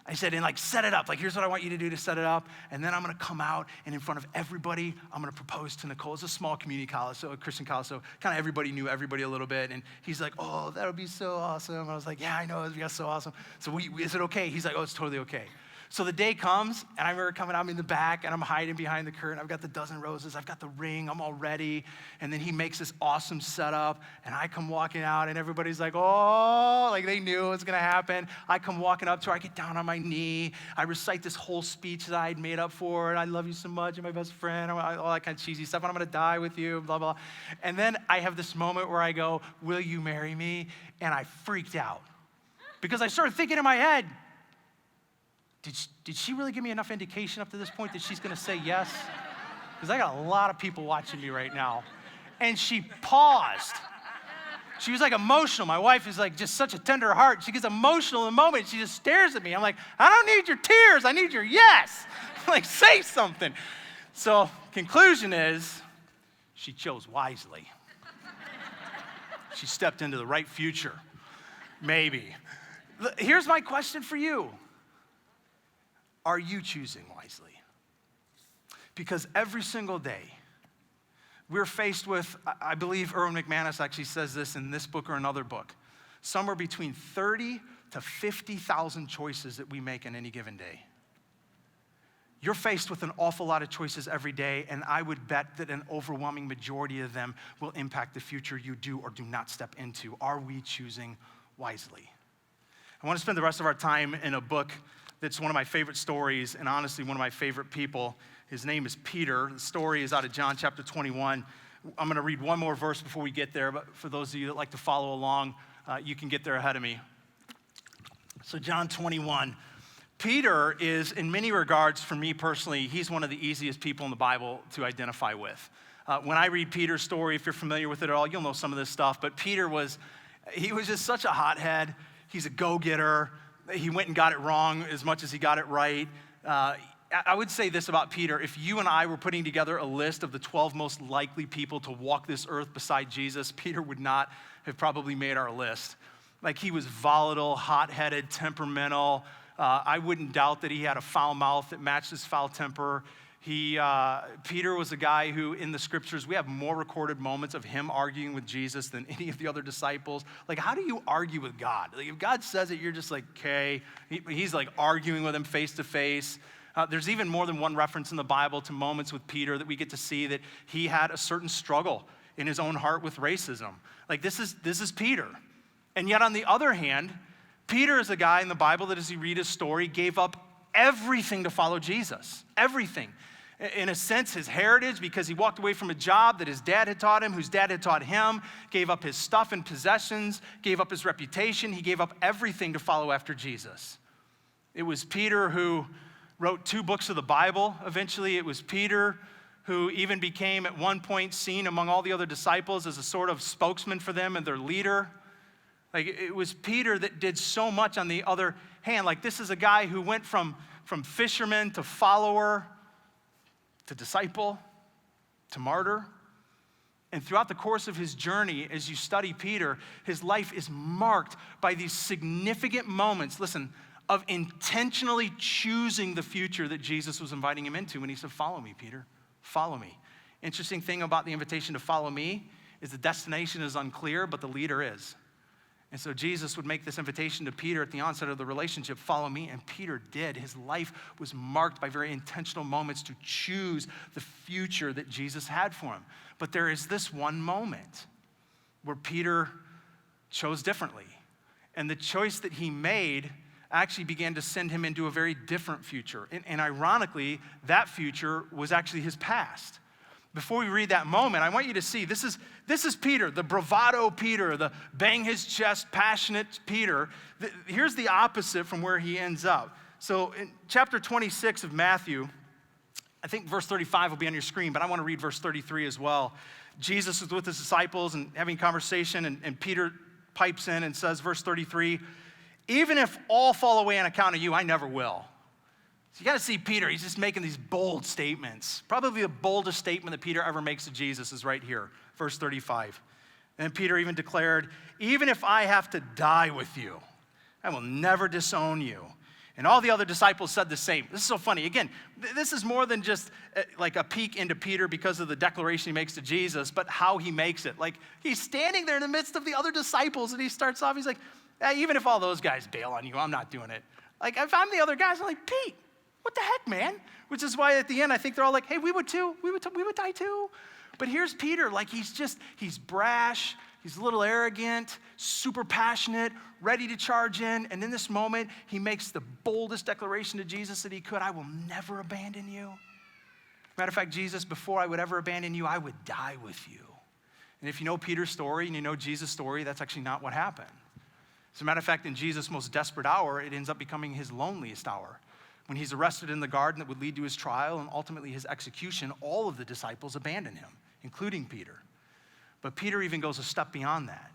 I said, and like set it up. Like, here's what I want you to do to set it up. And then I'm going to come out, and in front of everybody, I'm going to propose to Nicole. It's a small community college, so a Christian college, so kind of everybody knew everybody a little bit. And he's like, oh, that would be so awesome. I was like, yeah, I know, it's so awesome. So is it okay? He's like, oh, it's totally okay. So the day comes, and I remember coming out in the back, and I'm hiding behind the curtain. I've got the 12 roses. I've got the ring. I'm all ready. And then he makes this awesome setup, and I come walking out, and everybody's like, oh, like they knew it was going to happen. I come walking up to her. I get down on my knee. I recite this whole speech that I had made up for her, and I love you so much. You're my best friend, all that kind of cheesy stuff, and I'm going to die with you, blah, blah. And then I have this moment where I go, will you marry me? And I freaked out because I started thinking in my head, Did she really give me enough indication up to this point that she's going to say yes? Because I got a lot of people watching me right now. And she paused. She was like emotional. My wife is like just such a tender heart. She gets emotional in a moment. She just stares at me. I'm like, I don't need your tears. I need your yes. Like, say something. So conclusion is she chose wisely. She stepped into the right future. Maybe. Here's my question for you. Are you choosing wisely? Because every single day, we're faced with, I believe Erwin McManus actually says this in this book or another book, somewhere between 30 to 50,000 choices that we make in any given day. You're faced with an awful lot of choices every day, and I would bet that an overwhelming majority of them will impact the future you do or do not step into. Are we choosing wisely? I want to spend the rest of our time in a book that's one of my favorite stories, and honestly, one of my favorite people. His name is Peter. The story is out of John chapter 21. I'm going to read one more verse before we get there, but for those of you that like to follow along, you can get there ahead of me. So John 21. Peter is, in many regards, for me personally, he's one of the easiest people in the Bible to identify with. When I read Peter's story, if you're familiar with it at all, you'll know some of this stuff, but Peter was just such a hothead. He's a go-getter. He went and got it wrong as much as he got it right. I would say this about Peter. If you and I were putting together a list of the 12 most likely people to walk this earth beside Jesus, Peter would not have probably made our list. Like, he was volatile, hot-headed, temperamental. I wouldn't doubt that he had a foul mouth that matched his foul temper. Peter was a guy who, in the scriptures, we have more recorded moments of him arguing with Jesus than any of the other disciples. Like, how do you argue with God? Like, if God says it, you're just like, okay. He's like arguing with him face to face. There's even more than one reference in the Bible to moments with Peter that we get to see that he had a certain struggle in his own heart with racism. Like, this is Peter. And yet, on the other hand, Peter is a guy in the Bible that, as you read his story, gave up everything to follow Jesus. Everything. In a sense, his heritage, because he walked away from a job that his dad had taught him, whose dad had taught him, gave up his stuff and possessions, gave up his reputation. He gave up everything to follow after Jesus. It was Peter who wrote 2 books of the Bible eventually. It was Peter who even became at one point seen among all the other disciples as a sort of spokesman for them and their leader. Like, it was Peter that did so much on the other hand. Like, this is a guy who went from fisherman to follower to disciple to martyr. And throughout the course of his journey, as you study Peter, his life is marked by these significant moments, listen, of intentionally choosing the future that Jesus was inviting him into when he said, "Follow me, Peter, follow me." Interesting thing about the invitation to follow me is the destination is unclear, but the leader is. And so Jesus would make this invitation to Peter at the onset of the relationship, "Follow me," and Peter did. His life was marked by very intentional moments to choose the future that Jesus had for him. But there is this one moment where Peter chose differently. And the choice that he made actually began to send him into a very different future. And ironically, that future was actually his past. Before we read that moment, I want you to see, this is Peter, the bravado Peter, the bang his chest, passionate Peter. Here's the opposite from where he ends up. So in chapter 26 of Matthew, I think verse 35 will be on your screen, but I want to read verse 33 as well. Jesus was with his disciples and having a conversation, and Peter pipes in and says, verse 33, "Even if all fall away on account of you, I never will." So you got to see Peter. He's just making these bold statements. Probably the boldest statement that Peter ever makes to Jesus is right here, verse 35. And Peter even declared, "Even if I have to die with you, I will never disown you." And all the other disciples said the same. This is so funny. Again, this is more than just like a peek into Peter because of the declaration he makes to Jesus, but how he makes it. Like, he's standing there in the midst of the other disciples, and he starts off, he's like, "Even if all those guys bail on you, I'm not doing it." Like, if I'm the other guys, I'm like, "Pete, what the heck, man?" Which is why at the end, I think they're all like, "Hey, we would too. We would die too." But here's Peter, like, he's brash, he's a little arrogant, super passionate, ready to charge in. And in this moment, he makes the boldest declaration to Jesus that he could: "I will never abandon you." Matter of fact, Jesus, before I would ever abandon you, I would die with you. And if you know Peter's story and you know Jesus' story, that's actually not what happened. As a matter of fact, in Jesus' most desperate hour, it ends up becoming his loneliest hour. When he's arrested in the garden that would lead to his trial and ultimately his execution, all of the disciples abandon him, including Peter. But Peter even goes a step beyond that.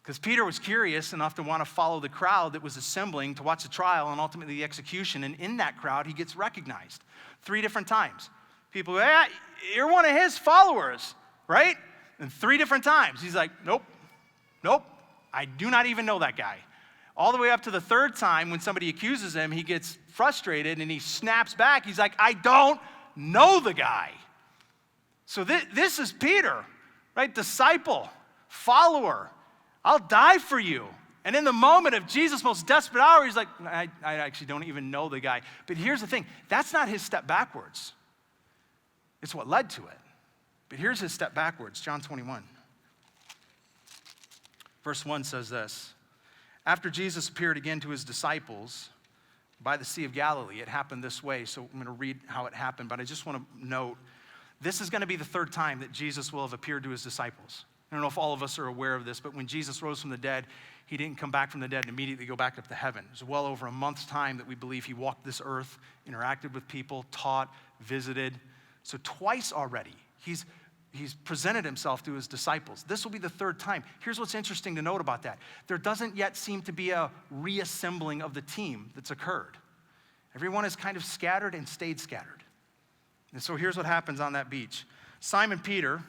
Because Peter was curious enough to want to follow the crowd that was assembling to watch the trial and ultimately the execution. And in that crowd, he gets recognized 3 different times. People go, "Yeah, you're one of his followers, right?" And 3 different times, he's like, nope, I do not even know that guy. All the way up to the 3rd time when somebody accuses him, he gets frustrated and he snaps back. He's like, "I don't know the guy." So this is Peter, right? Disciple, follower. I'll die for you. And in the moment of Jesus' most desperate hour, he's like, I actually don't even know the guy. But here's the thing, that's not his step backwards. It's what led to it. But here's his step backwards, John 21. Verse 1 says this, after Jesus appeared again to his disciples by the Sea of Galilee, it happened this way. So I'm going to read how it happened, but I just want to note, this is going to be the third time that Jesus will have appeared to his disciples. I don't know if all of us are aware of this, but when Jesus rose from the dead, he didn't come back from the dead and immediately go back up to heaven. It was well over a month's time that we believe he walked this earth, interacted with people, taught, visited. So twice already, he's presented himself to his disciples. This will be the third time. Here's what's interesting to note about that. There doesn't yet seem to be a reassembling of the team that's occurred. Everyone is kind of scattered and stayed scattered. And so here's what happens on that beach. Simon Peter,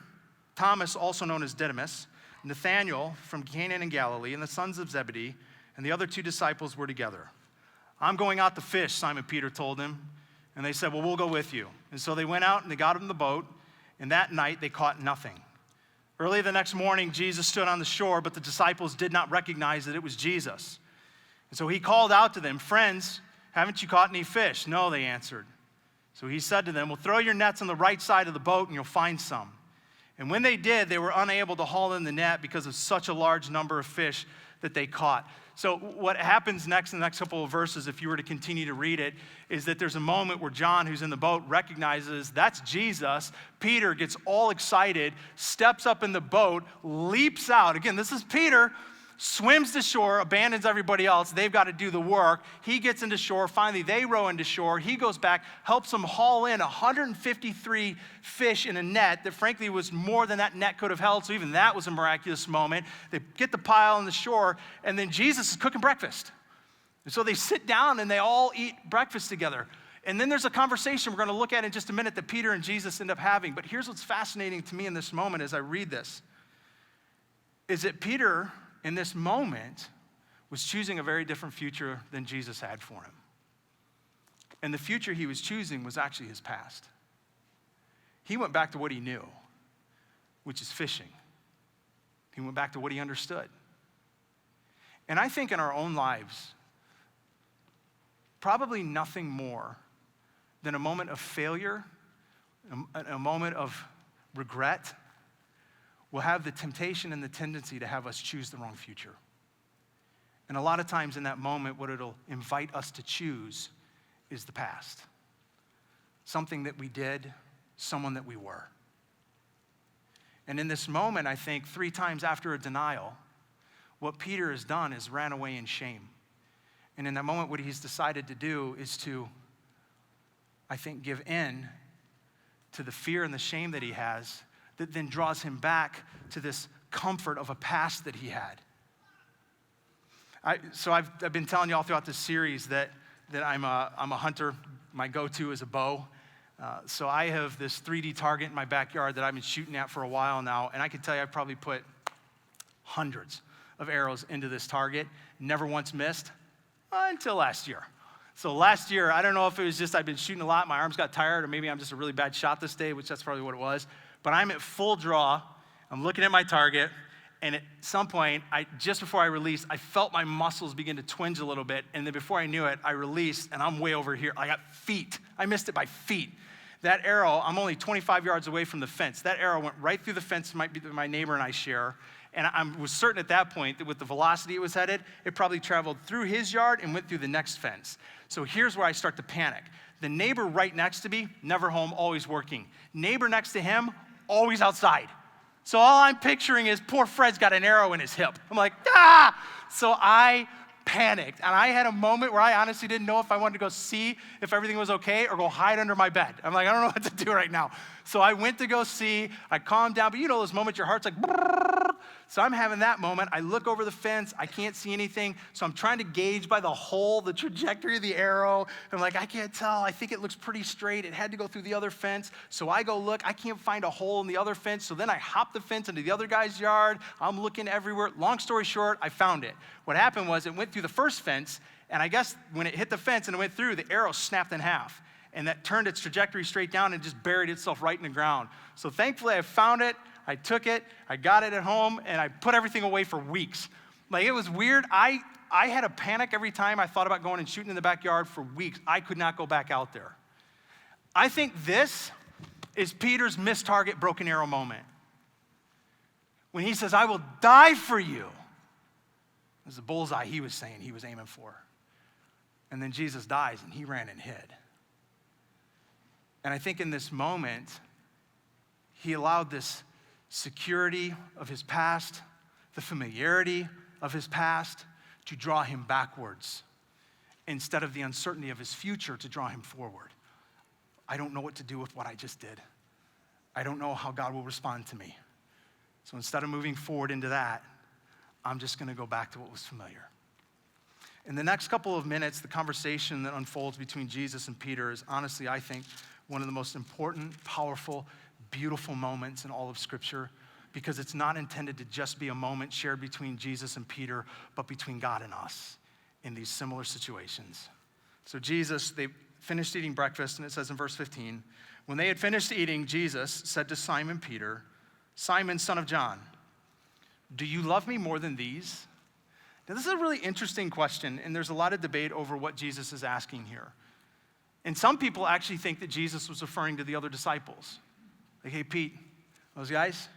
Thomas, also known as Didymus, Nathanael from Cana in Galilee, and the sons of Zebedee, and the other 2 disciples were together. I'm going out to fish, Simon Peter told him. And they said, well, we'll go with you. And so they went out and they got in the boat, and that night they caught nothing. Early the next morning, Jesus stood on the shore, but the disciples did not recognize that it was Jesus. And so he called out to them, friends, haven't you caught any fish? No, they answered. So he said to them, well, throw your nets on the right side of the boat and you'll find some. And when they did, they were unable to haul in the net because of such a large number of fish that they caught. So what happens next in the next couple of verses, if you were to continue to read it, is that there's a moment where John, who's in the boat, recognizes that's Jesus. Peter gets all excited, steps up in the boat, leaps out. Again, this is Peter, swims to shore, abandons everybody else. They've got to do the work. He gets into shore. Finally, they row into shore. He goes back, helps them haul in 153 fish in a net that frankly was more than that net could have held. So even that was a miraculous moment. They get the pile on the shore, and then Jesus is cooking breakfast. And so they sit down and they all eat breakfast together. And then there's a conversation we're going to look at in just a minute that Peter and Jesus end up having. But here's what's fascinating to me in this moment as I read this, is that Peter, in this moment, was choosing a very different future than Jesus had for him. And the future he was choosing was actually his past. He went back to what he knew, which is fishing. He went back to what he understood. And I think in our own lives, probably nothing more than a moment of failure, a moment of regret, will have the temptation and the tendency to have us choose the wrong future. And a lot of times in that moment, what it'll invite us to choose is the past. Something that we did, someone that we were. And in this moment, I think 3 times after a denial, what Peter has done is ran away in shame. And in that moment, what he's decided to do is to, I think, give in to the fear and the shame that he has, that then draws him back to this comfort of a past that he had. So I've been telling you all throughout this series that I'm a hunter. My go-to is a bow. So I have this 3D target in my backyard that I've been shooting at for a while now, and I can tell you I've probably put hundreds of arrows into this target, never once missed, until last year. So last year, I don't know if it was just I've been shooting a lot, my arms got tired, or maybe I'm just a really bad shot this day, which that's probably what it was. But I'm at full draw, I'm looking at my target, and at some point, just before I released, I felt my muscles begin to twinge a little bit, and then before I knew it, I released, and I'm way over here. I got feet. I missed it by feet. That arrow, I'm only 25 yards away from the fence. That arrow went right through the fence my neighbor and I share, and I was certain at that point that with the velocity it was headed, it probably traveled through his yard and went through the next fence. So here's where I start to panic. The neighbor right next to me, never home, always working. Neighbor next to him, always outside. So all I'm picturing is poor Fred's got an arrow in his hip. I'm like, ah! So I panicked, and I had a moment where I honestly didn't know if I wanted to go see if everything was okay or go hide under my bed. I'm like, I don't know what to do right now. So I went to go see, I calmed down, but you know those moments your heart's like, brrr. So I'm having that moment. I look over the fence, I can't see anything, so I'm trying to gauge by the hole, the trajectory of the arrow. I'm like, I can't tell, I think it looks pretty straight. It had to go through the other fence. So I go look, I can't find a hole in the other fence. So then I hop the fence into the other guy's yard. I'm looking everywhere. Long story short, I found it. What happened was it went through the first fence, and I guess when it hit the fence and it went through, the arrow snapped in half. And that turned its trajectory straight down and just buried itself right in the ground. So thankfully I found it, I took it, I got it at home, and I put everything away for weeks. Like, it was weird. I had a panic every time I thought about going and shooting in the backyard for weeks. I could not go back out there. I think this is Peter's missed target, broken arrow moment. When he says, I will die for you. It was the bullseye he was saying he was aiming for. And then Jesus dies and he ran and hid. And I think in this moment, he allowed this security of his past, the familiarity of his past, to draw him backwards instead of the uncertainty of his future to draw him forward. I don't know what to do with what I just did. I don't know how God will respond to me. So instead of moving forward into that, I'm just going to go back to what was familiar. In the next couple of minutes, the conversation that unfolds between Jesus and Peter is honestly, I think, one of the most important, powerful, beautiful moments in all of Scripture, because it's not intended to just be a moment shared between Jesus and Peter, but between God and us in these similar situations. So they finished eating breakfast, and it says in verse 15, when they had finished eating, Jesus said to Simon Peter, Simon, son of John, do you love me more than these? Now, this is a really interesting question, and there's a lot of debate over what Jesus is asking here. And some people actually think that Jesus was referring to the other disciples. Like, hey, Pete, those guys,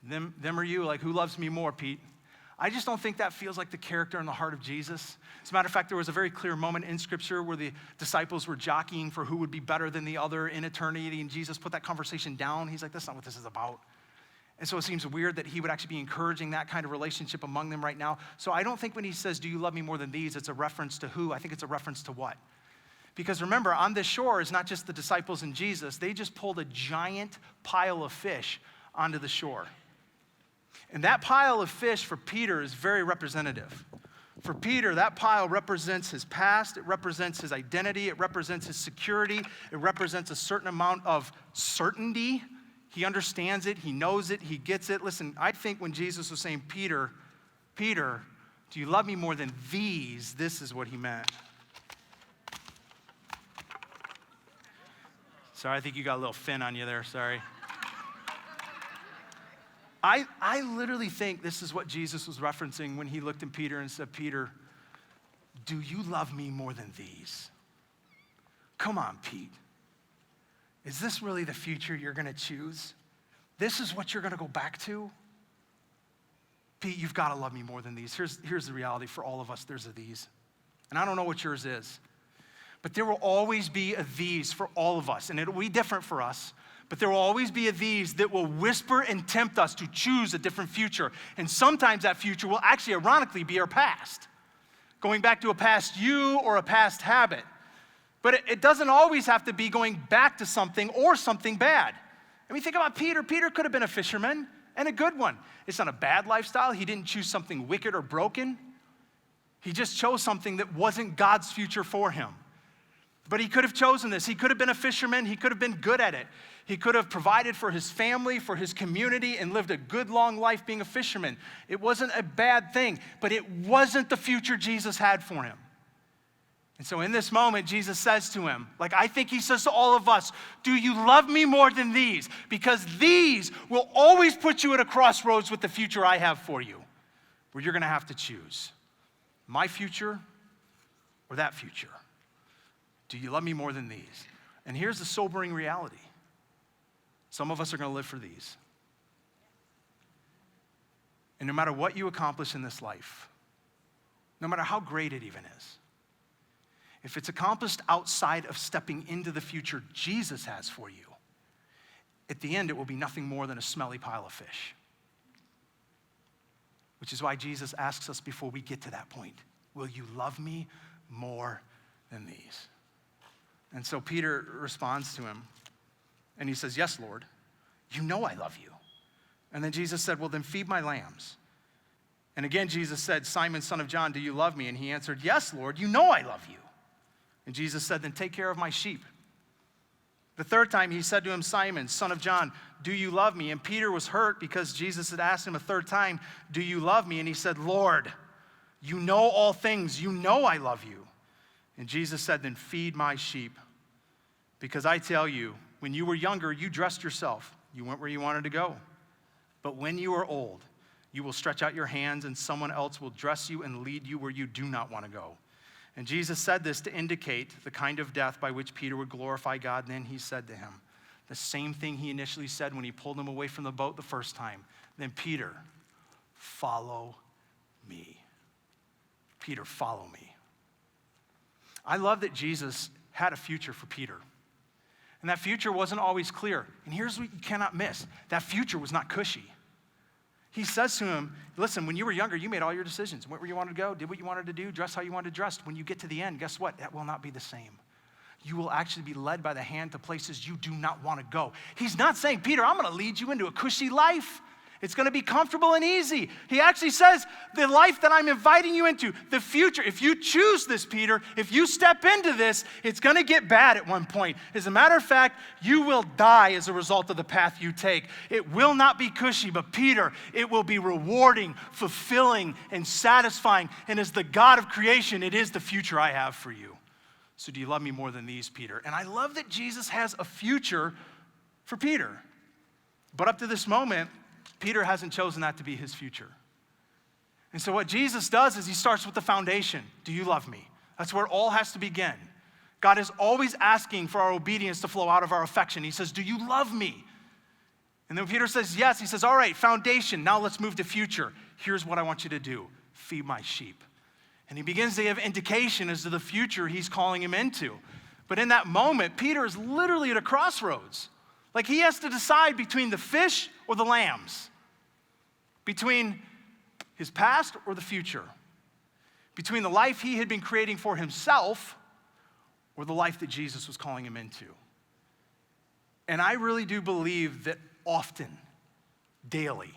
them or you, like, who loves me more, Pete? I just don't think that feels like the character and the heart of Jesus. As a matter of fact, there was a very clear moment in Scripture where the disciples were jockeying for who would be better than the other in eternity, and Jesus put that conversation down. He's like, that's not what this is about. And so it seems weird that he would actually be encouraging that kind of relationship among them right now. So I don't think when he says, do you love me more than these, it's a reference to who. I think it's a reference to what. Because remember, on this shore is not just the disciples and Jesus. They just pulled a giant pile of fish onto the shore. And that pile of fish for Peter is very representative. For Peter, that pile represents his past. It represents his identity. It represents his security. It represents a certain amount of certainty. He understands it. He knows it. He gets it. Listen, I think when Jesus was saying, Peter, Peter, do you love me more than these? This is what he meant. Sorry, I think you got a little fin on you there. Sorry. I literally think this is what Jesus was referencing when he looked at Peter and said, Peter, do you love me more than these? Come on, Pete. Is this really the future you're going to choose? This is what you're going to go back to? Pete, you've got to love me more than these. Here's the reality for all of us. There's a these. And I don't know what yours is. But there will always be a these for all of us. And it'll be different for us. But there will always be a these that will whisper and tempt us to choose a different future. And sometimes that future will actually, ironically, be our past. Going back to a past you or a past habit. But it doesn't always have to be going back to something or something bad. I mean, think about Peter. Peter could have been a fisherman, and a good one. It's not a bad lifestyle. He didn't choose something wicked or broken. He just chose something that wasn't God's future for him. But he could have chosen this. He could have been a fisherman. He could have been good at it. He could have provided for his family, for his community, and lived a good, long life being a fisherman. It wasn't a bad thing, but it wasn't the future Jesus had for him. And so in this moment, Jesus says to him, like I think he says to all of us, do you love me more than these? Because these will always put you at a crossroads with the future I have for you, where you're going to have to choose my future or that future. Do you love me more than these? And here's the sobering reality. Some of us are going to live for these. And no matter what you accomplish in this life, no matter how great it even is, if it's accomplished outside of stepping into the future Jesus has for you, at the end it will be nothing more than a smelly pile of fish. Which is why Jesus asks us before we get to that point, will you love me more than these? And so Peter responds to him, and he says, yes, Lord, you know I love you. And then Jesus said, well, then feed my lambs. And again, Jesus said, Simon, son of John, do you love me? And he answered, yes, Lord, you know I love you. And Jesus said, then take care of my sheep. The third time he said to him, Simon, son of John, do you love me? And Peter was hurt because Jesus had asked him a third time, do you love me? And he said, Lord, you know all things. You know I love you. And Jesus said, then feed my sheep. Because I tell you, when you were younger, you dressed yourself. You went where you wanted to go. But when you are old, You will stretch out your hands, and someone else will dress you and lead you where you do not want to go. And Jesus said this to indicate the kind of death by which Peter would glorify God. And then he said to him the same thing he initially said when he pulled him away from the boat the first time. Then Peter, follow me. Peter, follow me. I love that Jesus had a future for Peter. And that future wasn't always clear. And here's what you cannot miss. That future was not cushy. He says to him, listen, when you were younger, you made all your decisions. Went where you wanted to go, did what you wanted to do, dress how you wanted to dress. When you get to the end, guess what? That will not be the same. You will actually be led by the hand to places you do not want to go. He's not saying, Peter, I'm going to lead you into a cushy life. It's going to be comfortable and easy. He actually says, the life that I'm inviting you into, the future, if you choose this, Peter, if you step into this, it's going to get bad at one point. As a matter of fact, you will die as a result of the path you take. It will not be cushy, but Peter, it will be rewarding, fulfilling, and satisfying. And as the God of creation, it is the future I have for you. So do you love me more than these, Peter? And I love that Jesus has a future for Peter. But up to this moment, Peter hasn't chosen that to be his future. And so what Jesus does is he starts with the foundation. Do you love me? That's where it all has to begin. God is always asking for our obedience to flow out of our affection. He says, do you love me? And then Peter says, yes. He says, all right, foundation. Now let's move to future. Here's what I want you to do. Feed my sheep. And he begins to give indication as to the future he's calling him into. But in that moment, Peter is literally at a crossroads. Like he has to decide between the fish or the lambs, between his past or the future, between the life he had been creating for himself or the life that Jesus was calling him into. And I really do believe that often, daily,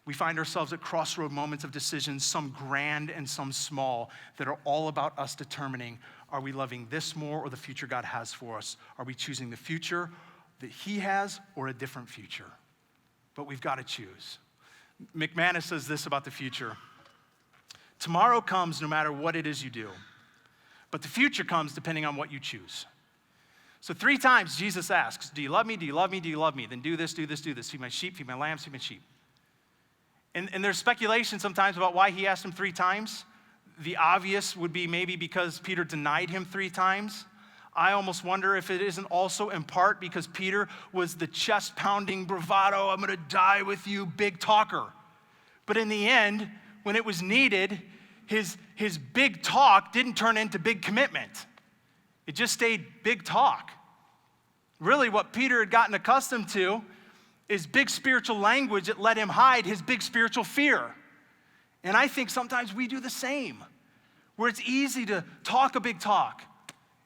we find ourselves at crossroad moments of decisions, some grand and some small, that are all about us determining, are we loving this more or the future God has for us? Are we choosing the future that he has or a different future? But we've got to choose. McManus says this about the future. Tomorrow comes no matter what it is you do, but the future comes depending on what you choose. So 3 times Jesus asks, do you love me, do you love me, do you love me? Then do this, do this, do this. Feed my sheep, feed my lambs, feed my sheep. And there's speculation sometimes about why he asked him 3 times. The obvious would be maybe because Peter denied him 3 times. I almost wonder if it isn't also in part because Peter was the chest-pounding bravado, I'm going to die with you, big talker. But in the end, when it was needed, his big talk didn't turn into big commitment. It just stayed big talk. Really, what Peter had gotten accustomed to is big spiritual language that let him hide his big spiritual fear. And I think sometimes we do the same, where it's easy to talk a big talk.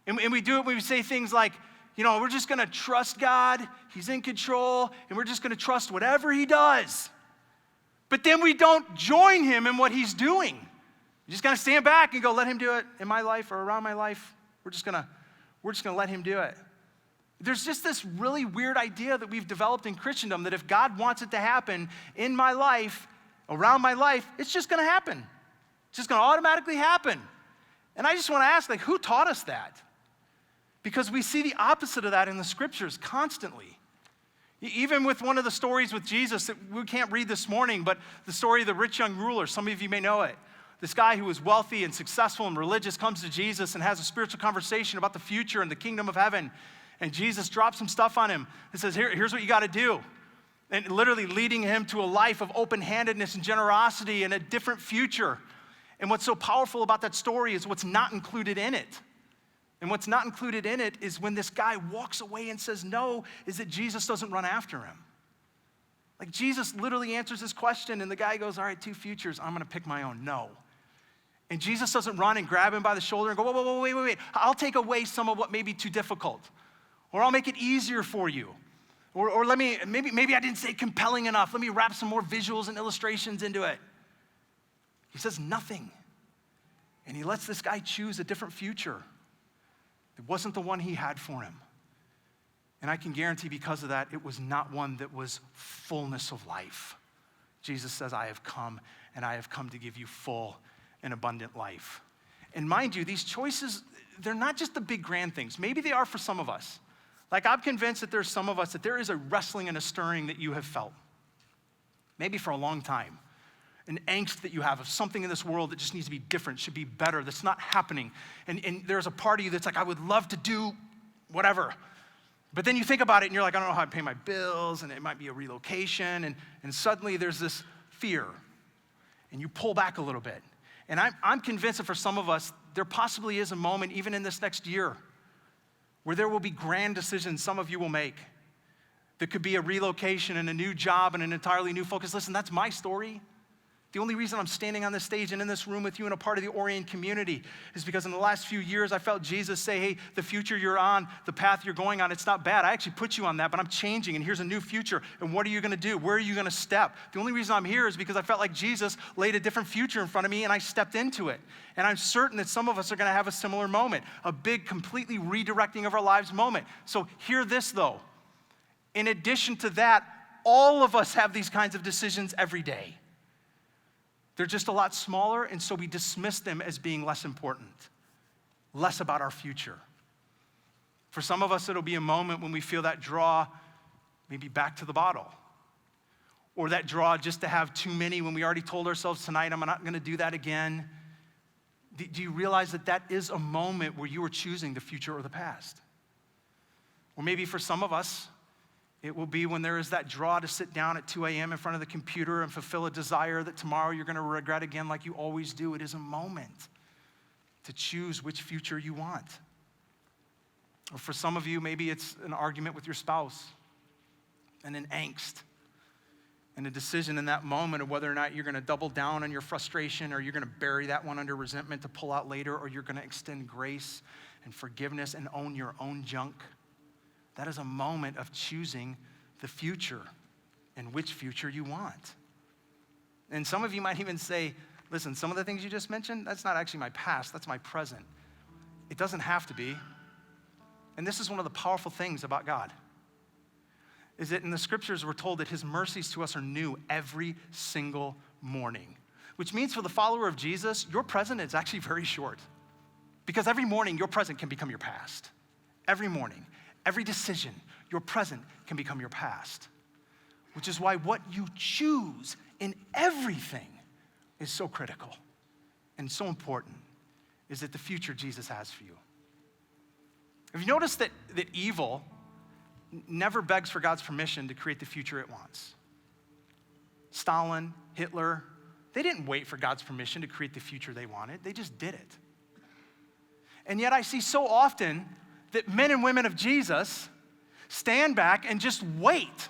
And we do it when we say things like, you know, we're just going to trust God. He's in control. And we're just going to trust whatever he does. But then we don't join him in what he's doing. You just got to stand back and go, let him do it in my life or around my life. We're just going to let him do it. There's just this really weird idea that we've developed in Christendom that if God wants it to happen in my life, around my life, it's just going to happen. It's just going to automatically happen. And I just want to ask, like, who taught us that? Because we see the opposite of that in the scriptures constantly. Even with one of the stories with Jesus that we can't read this morning, but the story of the rich young ruler, some of you may know it. This guy who was wealthy and successful and religious comes to Jesus and has a spiritual conversation about the future and the kingdom of heaven. And Jesus drops some stuff on him and says, here's what you got to do. And literally leading him to a life of open-handedness and generosity and a different future. And what's so powerful about that story is what's not included in it. And what's not included in it is when this guy walks away and says no, is that Jesus doesn't run after him. Like Jesus literally answers his question and the guy goes, all right, 2 futures, I'm gonna pick my own, no. And Jesus doesn't run and grab him by the shoulder and go, whoa, wait. I'll take away some of what may be too difficult. Or I'll make it easier for you. Or let me, maybe I didn't say compelling enough. Let me wrap some more visuals and illustrations into it. He says nothing. And he lets this guy choose a different future. It wasn't the one he had for him. And I can guarantee because of that, it was not one that was fullness of life. Jesus says, I have come, and I have come to give you full and abundant life. And mind you, these choices, they're not just the big grand things. Maybe they are for some of us. Like I'm convinced that there's some of us that there is a wrestling and a stirring that you have felt. Maybe for a long time. an angst that you have of something in this world that just needs to be different, should be better, that's not happening. And there's a part of you that's like, I would love to do whatever. But then you think about it and you're like, I don't know how to pay my bills, and it might be a relocation, and suddenly there's this fear, and you pull back a little bit. And I'm convinced that for some of us, there possibly is a moment, even in this next year, where there will be grand decisions some of you will make. That could be a relocation and a new job and an entirely new focus. Listen, that's my story. The only reason I'm standing on this stage and in this room with you and a part of the Orion community is because in the last few years, I felt Jesus say, hey, the future you're on, the path you're going on, it's not bad. I actually put you on that, but I'm changing, and here's a new future. And what are you gonna do? Where are you gonna step? The only reason I'm here is because I felt like Jesus laid a different future in front of me, and I stepped into it. And I'm certain that some of us are gonna have a similar moment, a big, completely redirecting of our lives moment. So hear this, though. In addition to that, all of us have these kinds of decisions every day. They're just a lot smaller, and so we dismiss them as being less important, less about our future. For some of us, it'll be a moment when we feel that draw maybe back to the bottle, or that draw just to have too many when we already told ourselves tonight, I'm not gonna do that again. Do you realize that that is a moment where you are choosing the future or the past? Or maybe for some of us, it will be when there is that draw to sit down at 2 a.m. in front of the computer and fulfill a desire that tomorrow you're going to regret again like you always do. It is a moment to choose which future you want. Or for some of you, maybe it's an argument with your spouse and an angst and a decision in that moment of whether or not you're going to double down on your frustration, or you're going to bury that one under resentment to pull out later, or you're going to extend grace and forgiveness and own your own junk. That is a moment of choosing the future and which future you want. And some of you might even say, listen, some of the things you just mentioned, that's not actually my past, that's my present. It doesn't have to be. And this is one of the powerful things about God, is that in the scriptures we're told that his mercies to us are new every single morning, which means for the follower of Jesus, your present is actually very short, because every morning your present can become your past. Every morning. Every decision, your present can become your past, which is why what you choose in everything is so critical and so important, is that the future Jesus has for you. Have you noticed that evil never begs for God's permission to create the future it wants? Stalin, Hitler, they didn't wait for God's permission to create the future they wanted. They just did it. And yet I see so often that men and women of Jesus stand back and just wait.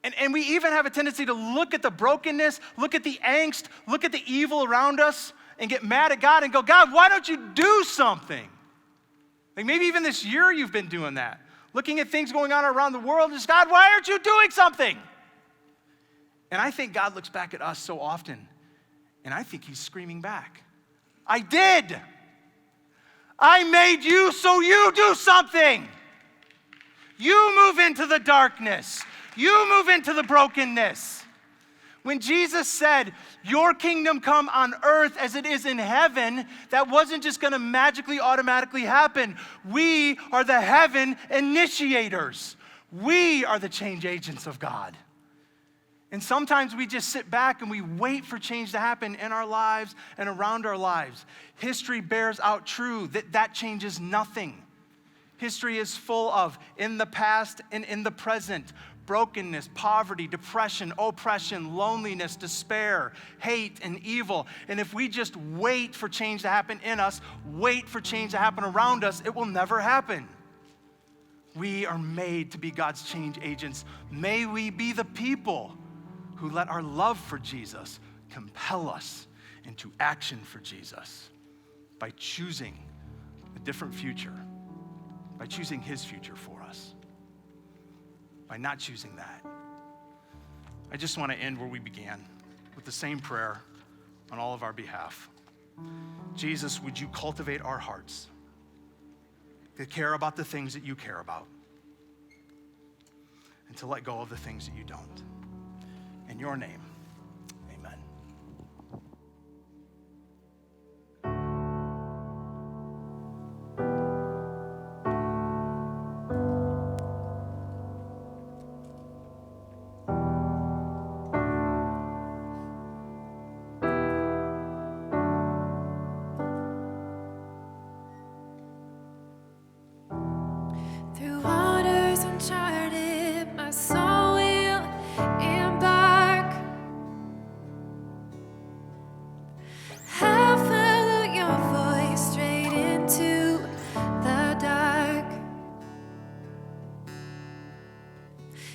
And we even have a tendency to look at the brokenness, look at the angst, look at the evil around us, and get mad at God and go, God, why don't you do something? Like maybe even this year you've been doing that. Looking at things going on around the world, and just, God, why aren't you doing something? And I think God looks back at us so often, and I think he's screaming back. I did. I made you so you do something. You move into the darkness. You move into the brokenness. When Jesus said, your kingdom come on earth as it is in heaven, that wasn't just gonna magically, automatically happen. We are the heaven initiators. We are the change agents of God. And sometimes we just sit back and we wait for change to happen in our lives and around our lives. History bears out true that changes nothing. History is full of, in the past and in the present, brokenness, poverty, depression, oppression, loneliness, despair, hate, and evil. And if we just wait for change to happen in us, wait for change to happen around us, it will never happen. We are made to be God's change agents. May we be the people who let our love for Jesus compel us into action for Jesus by choosing a different future, by choosing his future for us, by not choosing that. I just want to end where we began, with the same prayer on all of our behalf. Jesus, would you cultivate our hearts to care about the things that you care about and to let go of the things that you don't. In your name, amen.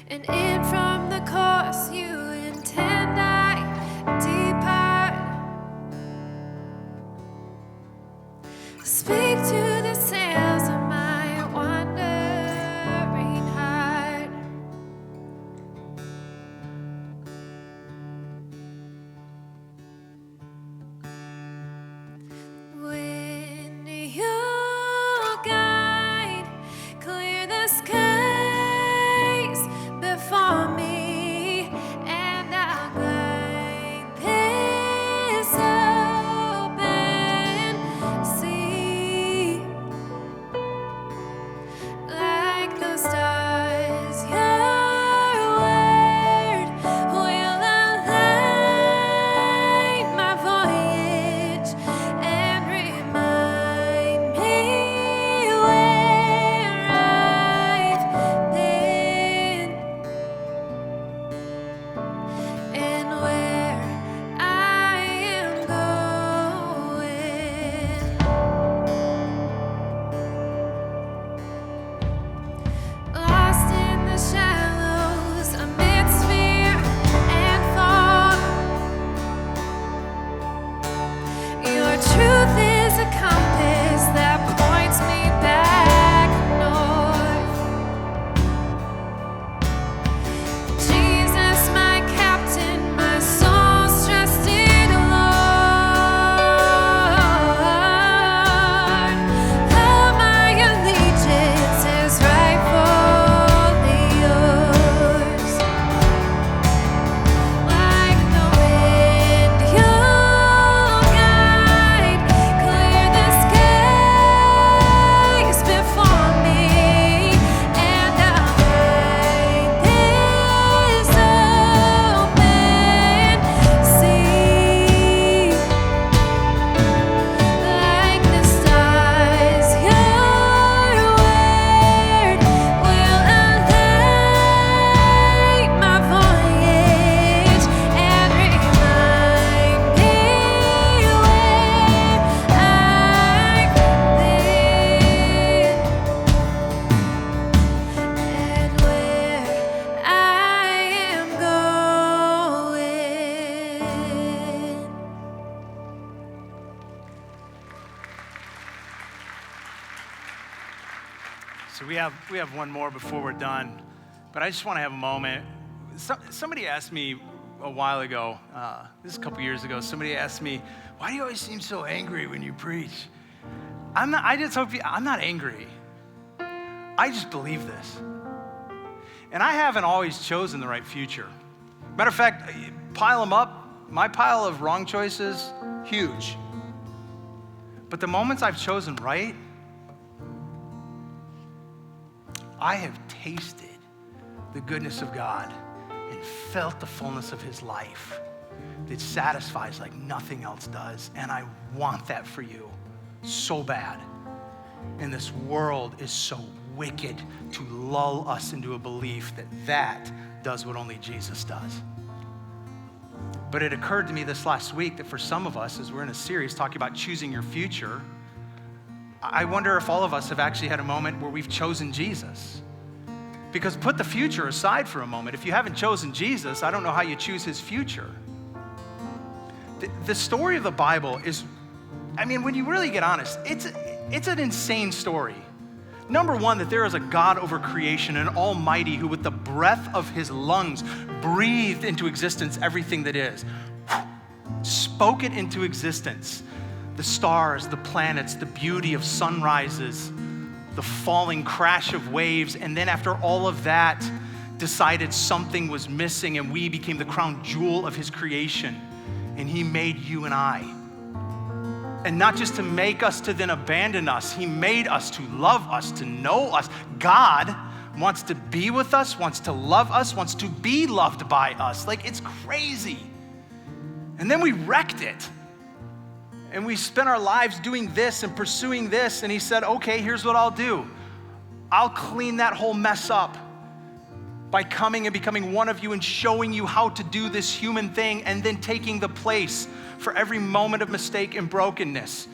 and in from the course you intend I depart. Speak to the sails of my wandering heart. When you guide, clear the skies before me, and I'll glide this open sea. Like those stars, your word will align my voyage and remind me where I've been and where I am going. Lost in the shallows amidst fear and fog. Your truth is a compass that points me back north. Jesus, my captain, my soul's trusted Lord. All my allegiance is rightfully yours. Like the wind, you'll guide, clear the skies before me, and I'll guide this open sea. Like the stars, your word will align my voyage and remind me where I've been and where I am going. So we have one more before we're done, but I just want to have a moment. Somebody asked me a while ago, this is a couple years ago, somebody asked me, why do you always seem so angry when you preach? I'm not angry. I just believe this. And I haven't always chosen the right future. Matter of fact, pile them up, my pile of wrong choices, huge. But the moments I've chosen right, I have tasted the goodness of God and felt the fullness of his life that satisfies like nothing else does. And I want that for you so bad. And this world is so wicked to lull us into a belief that that does what only Jesus does. But it occurred to me this last week that for some of us, as we're in a series talking about choosing your future, I wonder if all of us have actually had a moment where we've chosen Jesus. Because put the future aside for a moment. If you haven't chosen Jesus, I don't know how you choose his future. The story of the Bible is, I mean, when you really get honest, it's an insane story. Number one, that there is a God over creation, an almighty who with the breath of his lungs breathed into existence everything that is. Spoke it into existence. The stars, the planets, the beauty of sunrises, the falling crash of waves, and then after all of that, decided something was missing and we became the crown jewel of his creation. And he made you and I. And not just to make us to then abandon us, he made us to love us, to know us. God wants to be with us, wants to love us, wants to be loved by us. Like, it's crazy. And then we wrecked it. And we spent our lives doing this and pursuing this. And he said, okay, here's what I'll do. I'll clean that whole mess up by coming and becoming one of you and showing you how to do this human thing and then taking the place for every moment of mistake and brokenness.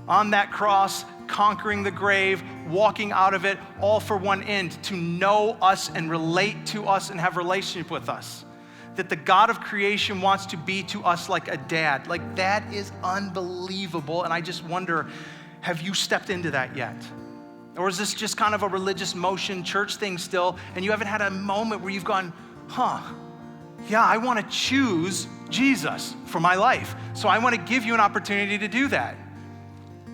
On that cross, conquering the grave, walking out of it, all for one end, to know us and relate to us and have relationship with us. That the God of creation wants to be to us like a dad. Like, that is unbelievable. And I just wonder, have you stepped into that yet? Or is this just kind of a religious motion, church thing still, and you haven't had a moment where you've gone, yeah, I want to choose Jesus for my life. So I want to give you an opportunity to do that.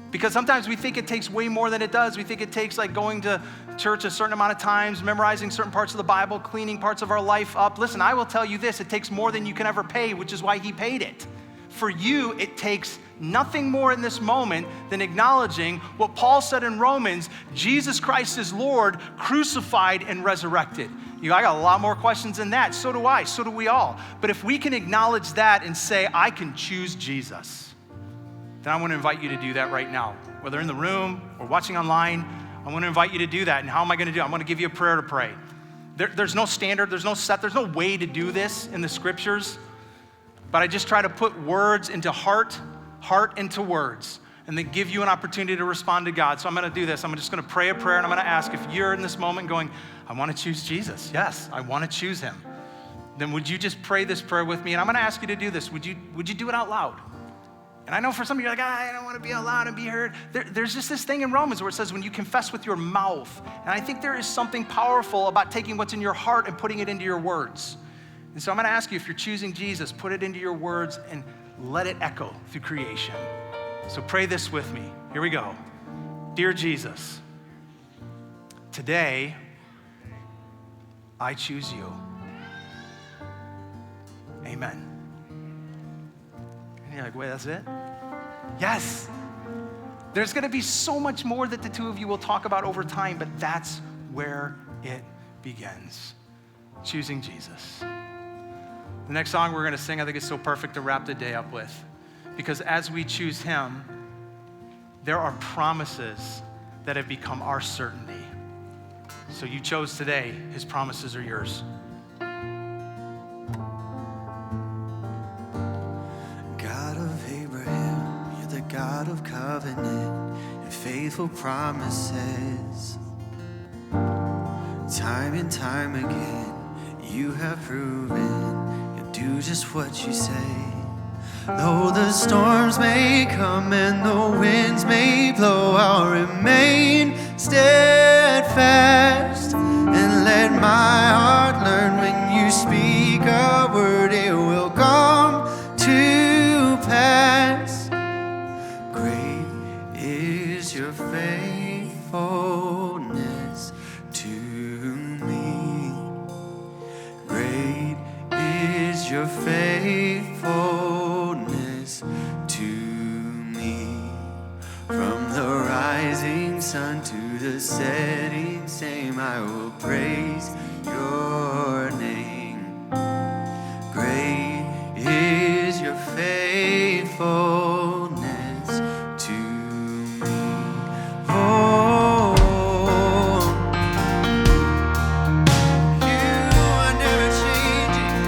Because sometimes we think it takes way more than it does. We think it takes like going to church a certain amount of times, memorizing certain parts of the Bible, cleaning parts of our life up. Listen, I will tell you this, it takes more than you can ever pay, which is why he paid it. For you, it takes nothing more in this moment than acknowledging what Paul said in Romans, Jesus Christ is Lord, crucified and resurrected. I got a lot more questions than that. So do I, so do we all. But if we can acknowledge that and say, I can choose Jesus, then I want to invite you to do that right now. Whether in the room or watching online, I want to invite you to do that. And how am I going to do it? I'm going to give you a prayer to pray. There's no standard, there's no way to do this in the scriptures. But I just try to put words into heart into words, and then give you an opportunity to respond to God. So I'm going to do this. I'm just going to pray a prayer, and I'm going to ask if you're in this moment going, I want to choose Jesus. Yes, I want to choose him. Then would you just pray this prayer with me? And I'm going to ask you to do this. Would you do it out loud? And I know for some of you, you're like, I don't want to be out loud and be heard. There's just this thing in Romans where it says when you confess with your mouth. And I think there is something powerful about taking what's in your heart and putting it into your words. And so I'm going to ask you, if you're choosing Jesus, put it into your words and let it echo through creation. So pray this with me. Here we go. Dear Jesus, today I choose you. Amen. And you're like, wait, that's it? Yes. There's going to be so much more that the two of you will talk about over time, but that's where it begins. Choosing Jesus. The next song we're going to sing, I think is so perfect to wrap the day up with. Because as we choose him, there are promises that have become our certainty. So you chose today, his promises are yours. God of Abraham, you're the God of covenant and faithful promises. Time and time again, you have proven you'll do just what you say. Though the storms may come and the winds may blow, I'll remain steadfast and let my heart learn when you speak a word, it will come to pass. Great is your faithfulness to me. Great is your faithfulness to me. From the rising sun to the setting same, I will praise your name. Great is your faithfulness to me. Oh, you are never changing.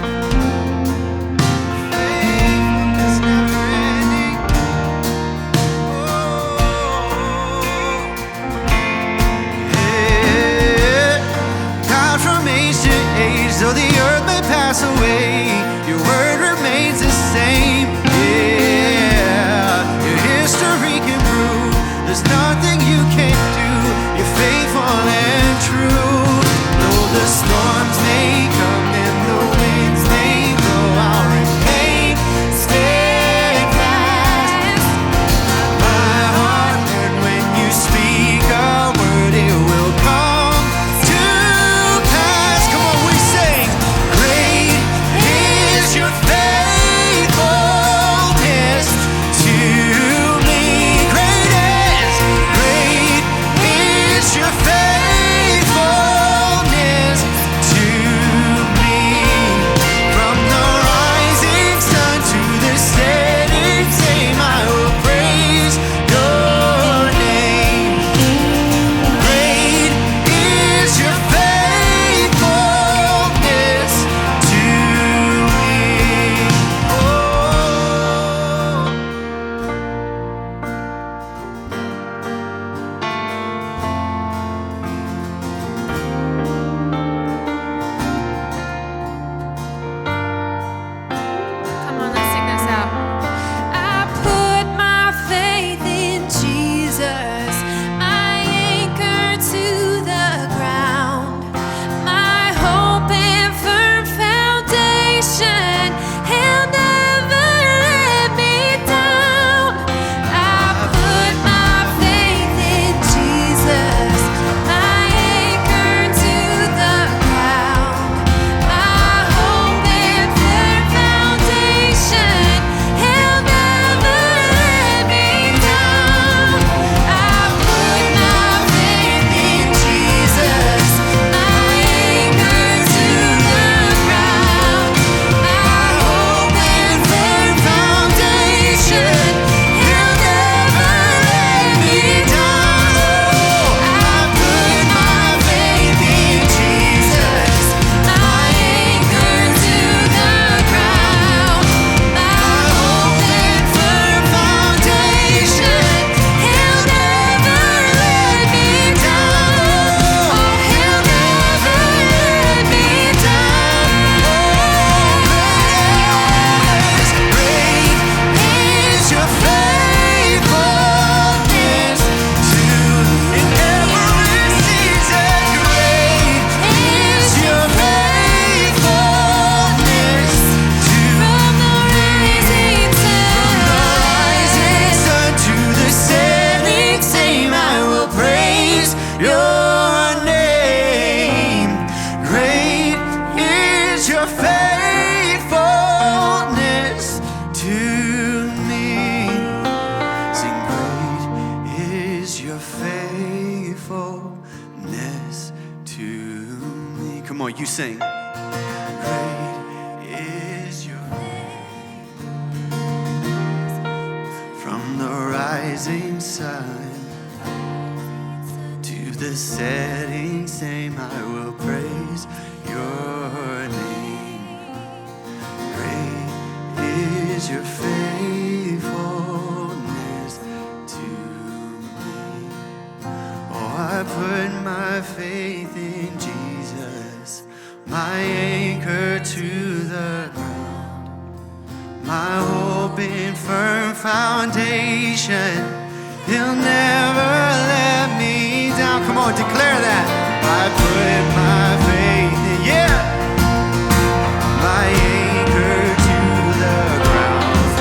Faithfulness never ending. Yeah. God, from age to age, though the earth may pass away, your word remains the same. Yeah. to me. Come on, you sing. Great is your from the rising sun to the setting same, I will praise your name. Great is your faithfulness to me. Oh, I put my faith in Jesus, my anchor to the ground, my hope in firm foundation. He'll never let me down. Come on, declare that. I put my faith in, yeah, my anchor to the ground,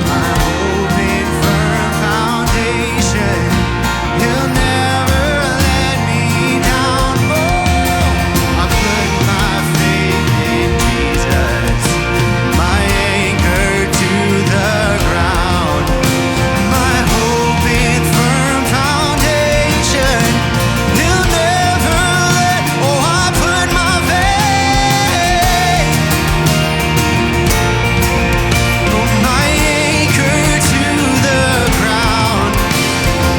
my hope in firm foundation. He'll never let me down. Oh, I put my faith in Jesus, my anchor to the ground, my hope in firm foundation. He'll never let, oh, I put my faith, oh, my anchor to the ground,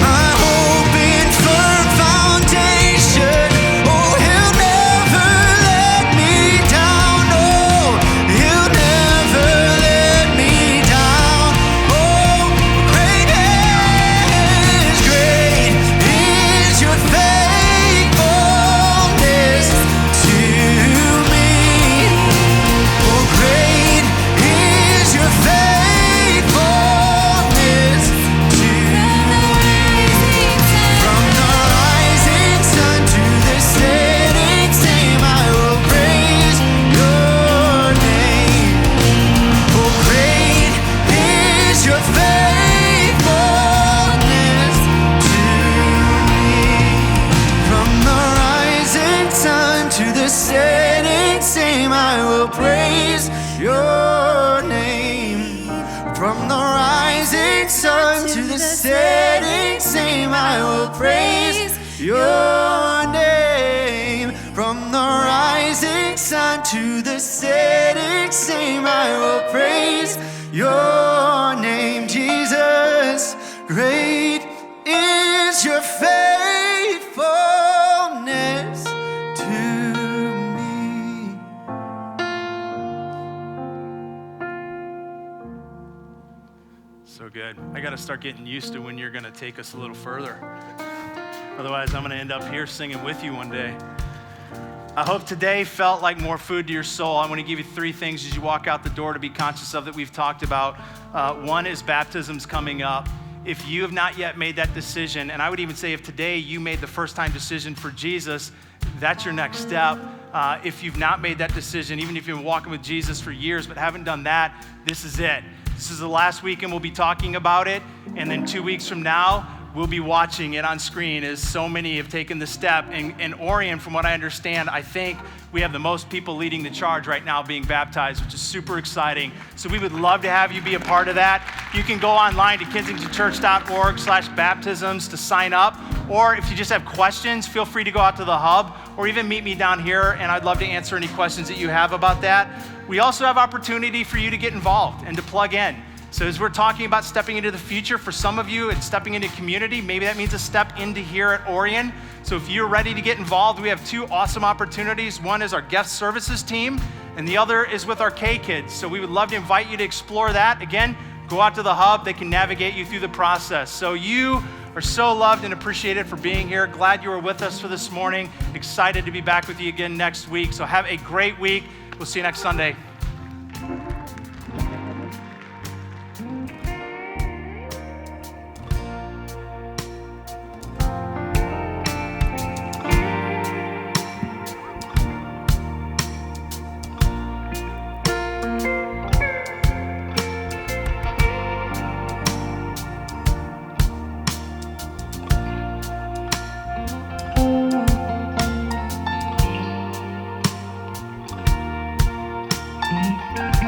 my hope in firm foundation. Oh, he'll never let me down. Oh, he'll never let me down. Oh, great is your faithfulness to me. Oh, great is your faithfulness to me. From the rising sun to the setting same, I will praise your name. Oh, great is your faithfulness to me. From the rising sun to the setting same, I will praise your name. From the rising sun to the setting same, I will praise your name. From the rising sun to the setting same, I will praise your name. Jesus, great is your faithfulness to me. So good. I got to start getting used to when you're going to take us a little further. Otherwise, I'm going to end up here singing with you one day. I hope today felt like more food to your soul. I want to give you 3 things as you walk out the door to be conscious of that we've talked about. One is baptism's coming up. If you have not yet made that decision, and I would even say if today you made the first time decision for Jesus, that's your next step. If you've not made that decision, even if you've been walking with Jesus for years but haven't done that, this is it. This is the last weekend we'll be talking about it, and then 2 weeks from now, we'll be watching it on screen as so many have taken the step. And Orion, from what I understand, I think we have the most people leading the charge right now being baptized, which is super exciting. So we would love to have you be a part of that. You can go online to kensingtonchurch.org/baptisms to sign up. Or if you just have questions, feel free to go out to the hub or even meet me down here, and I'd love to answer any questions that you have about that. We also have opportunity for you to get involved and to plug in. So as we're talking about stepping into the future, for some of you, it's stepping into community. Maybe that means a step into here at Orion. So if you're ready to get involved, we have 2 awesome opportunities. One is our guest services team, and the other is with our K-Kids. So we would love to invite you to explore that. Again, go out to the hub. They can navigate you through the process. So you are so loved and appreciated for being here. Glad you were with us for this morning. Excited to be back with you again next week. So have a great week. We'll see you next Sunday. Mm-hmm.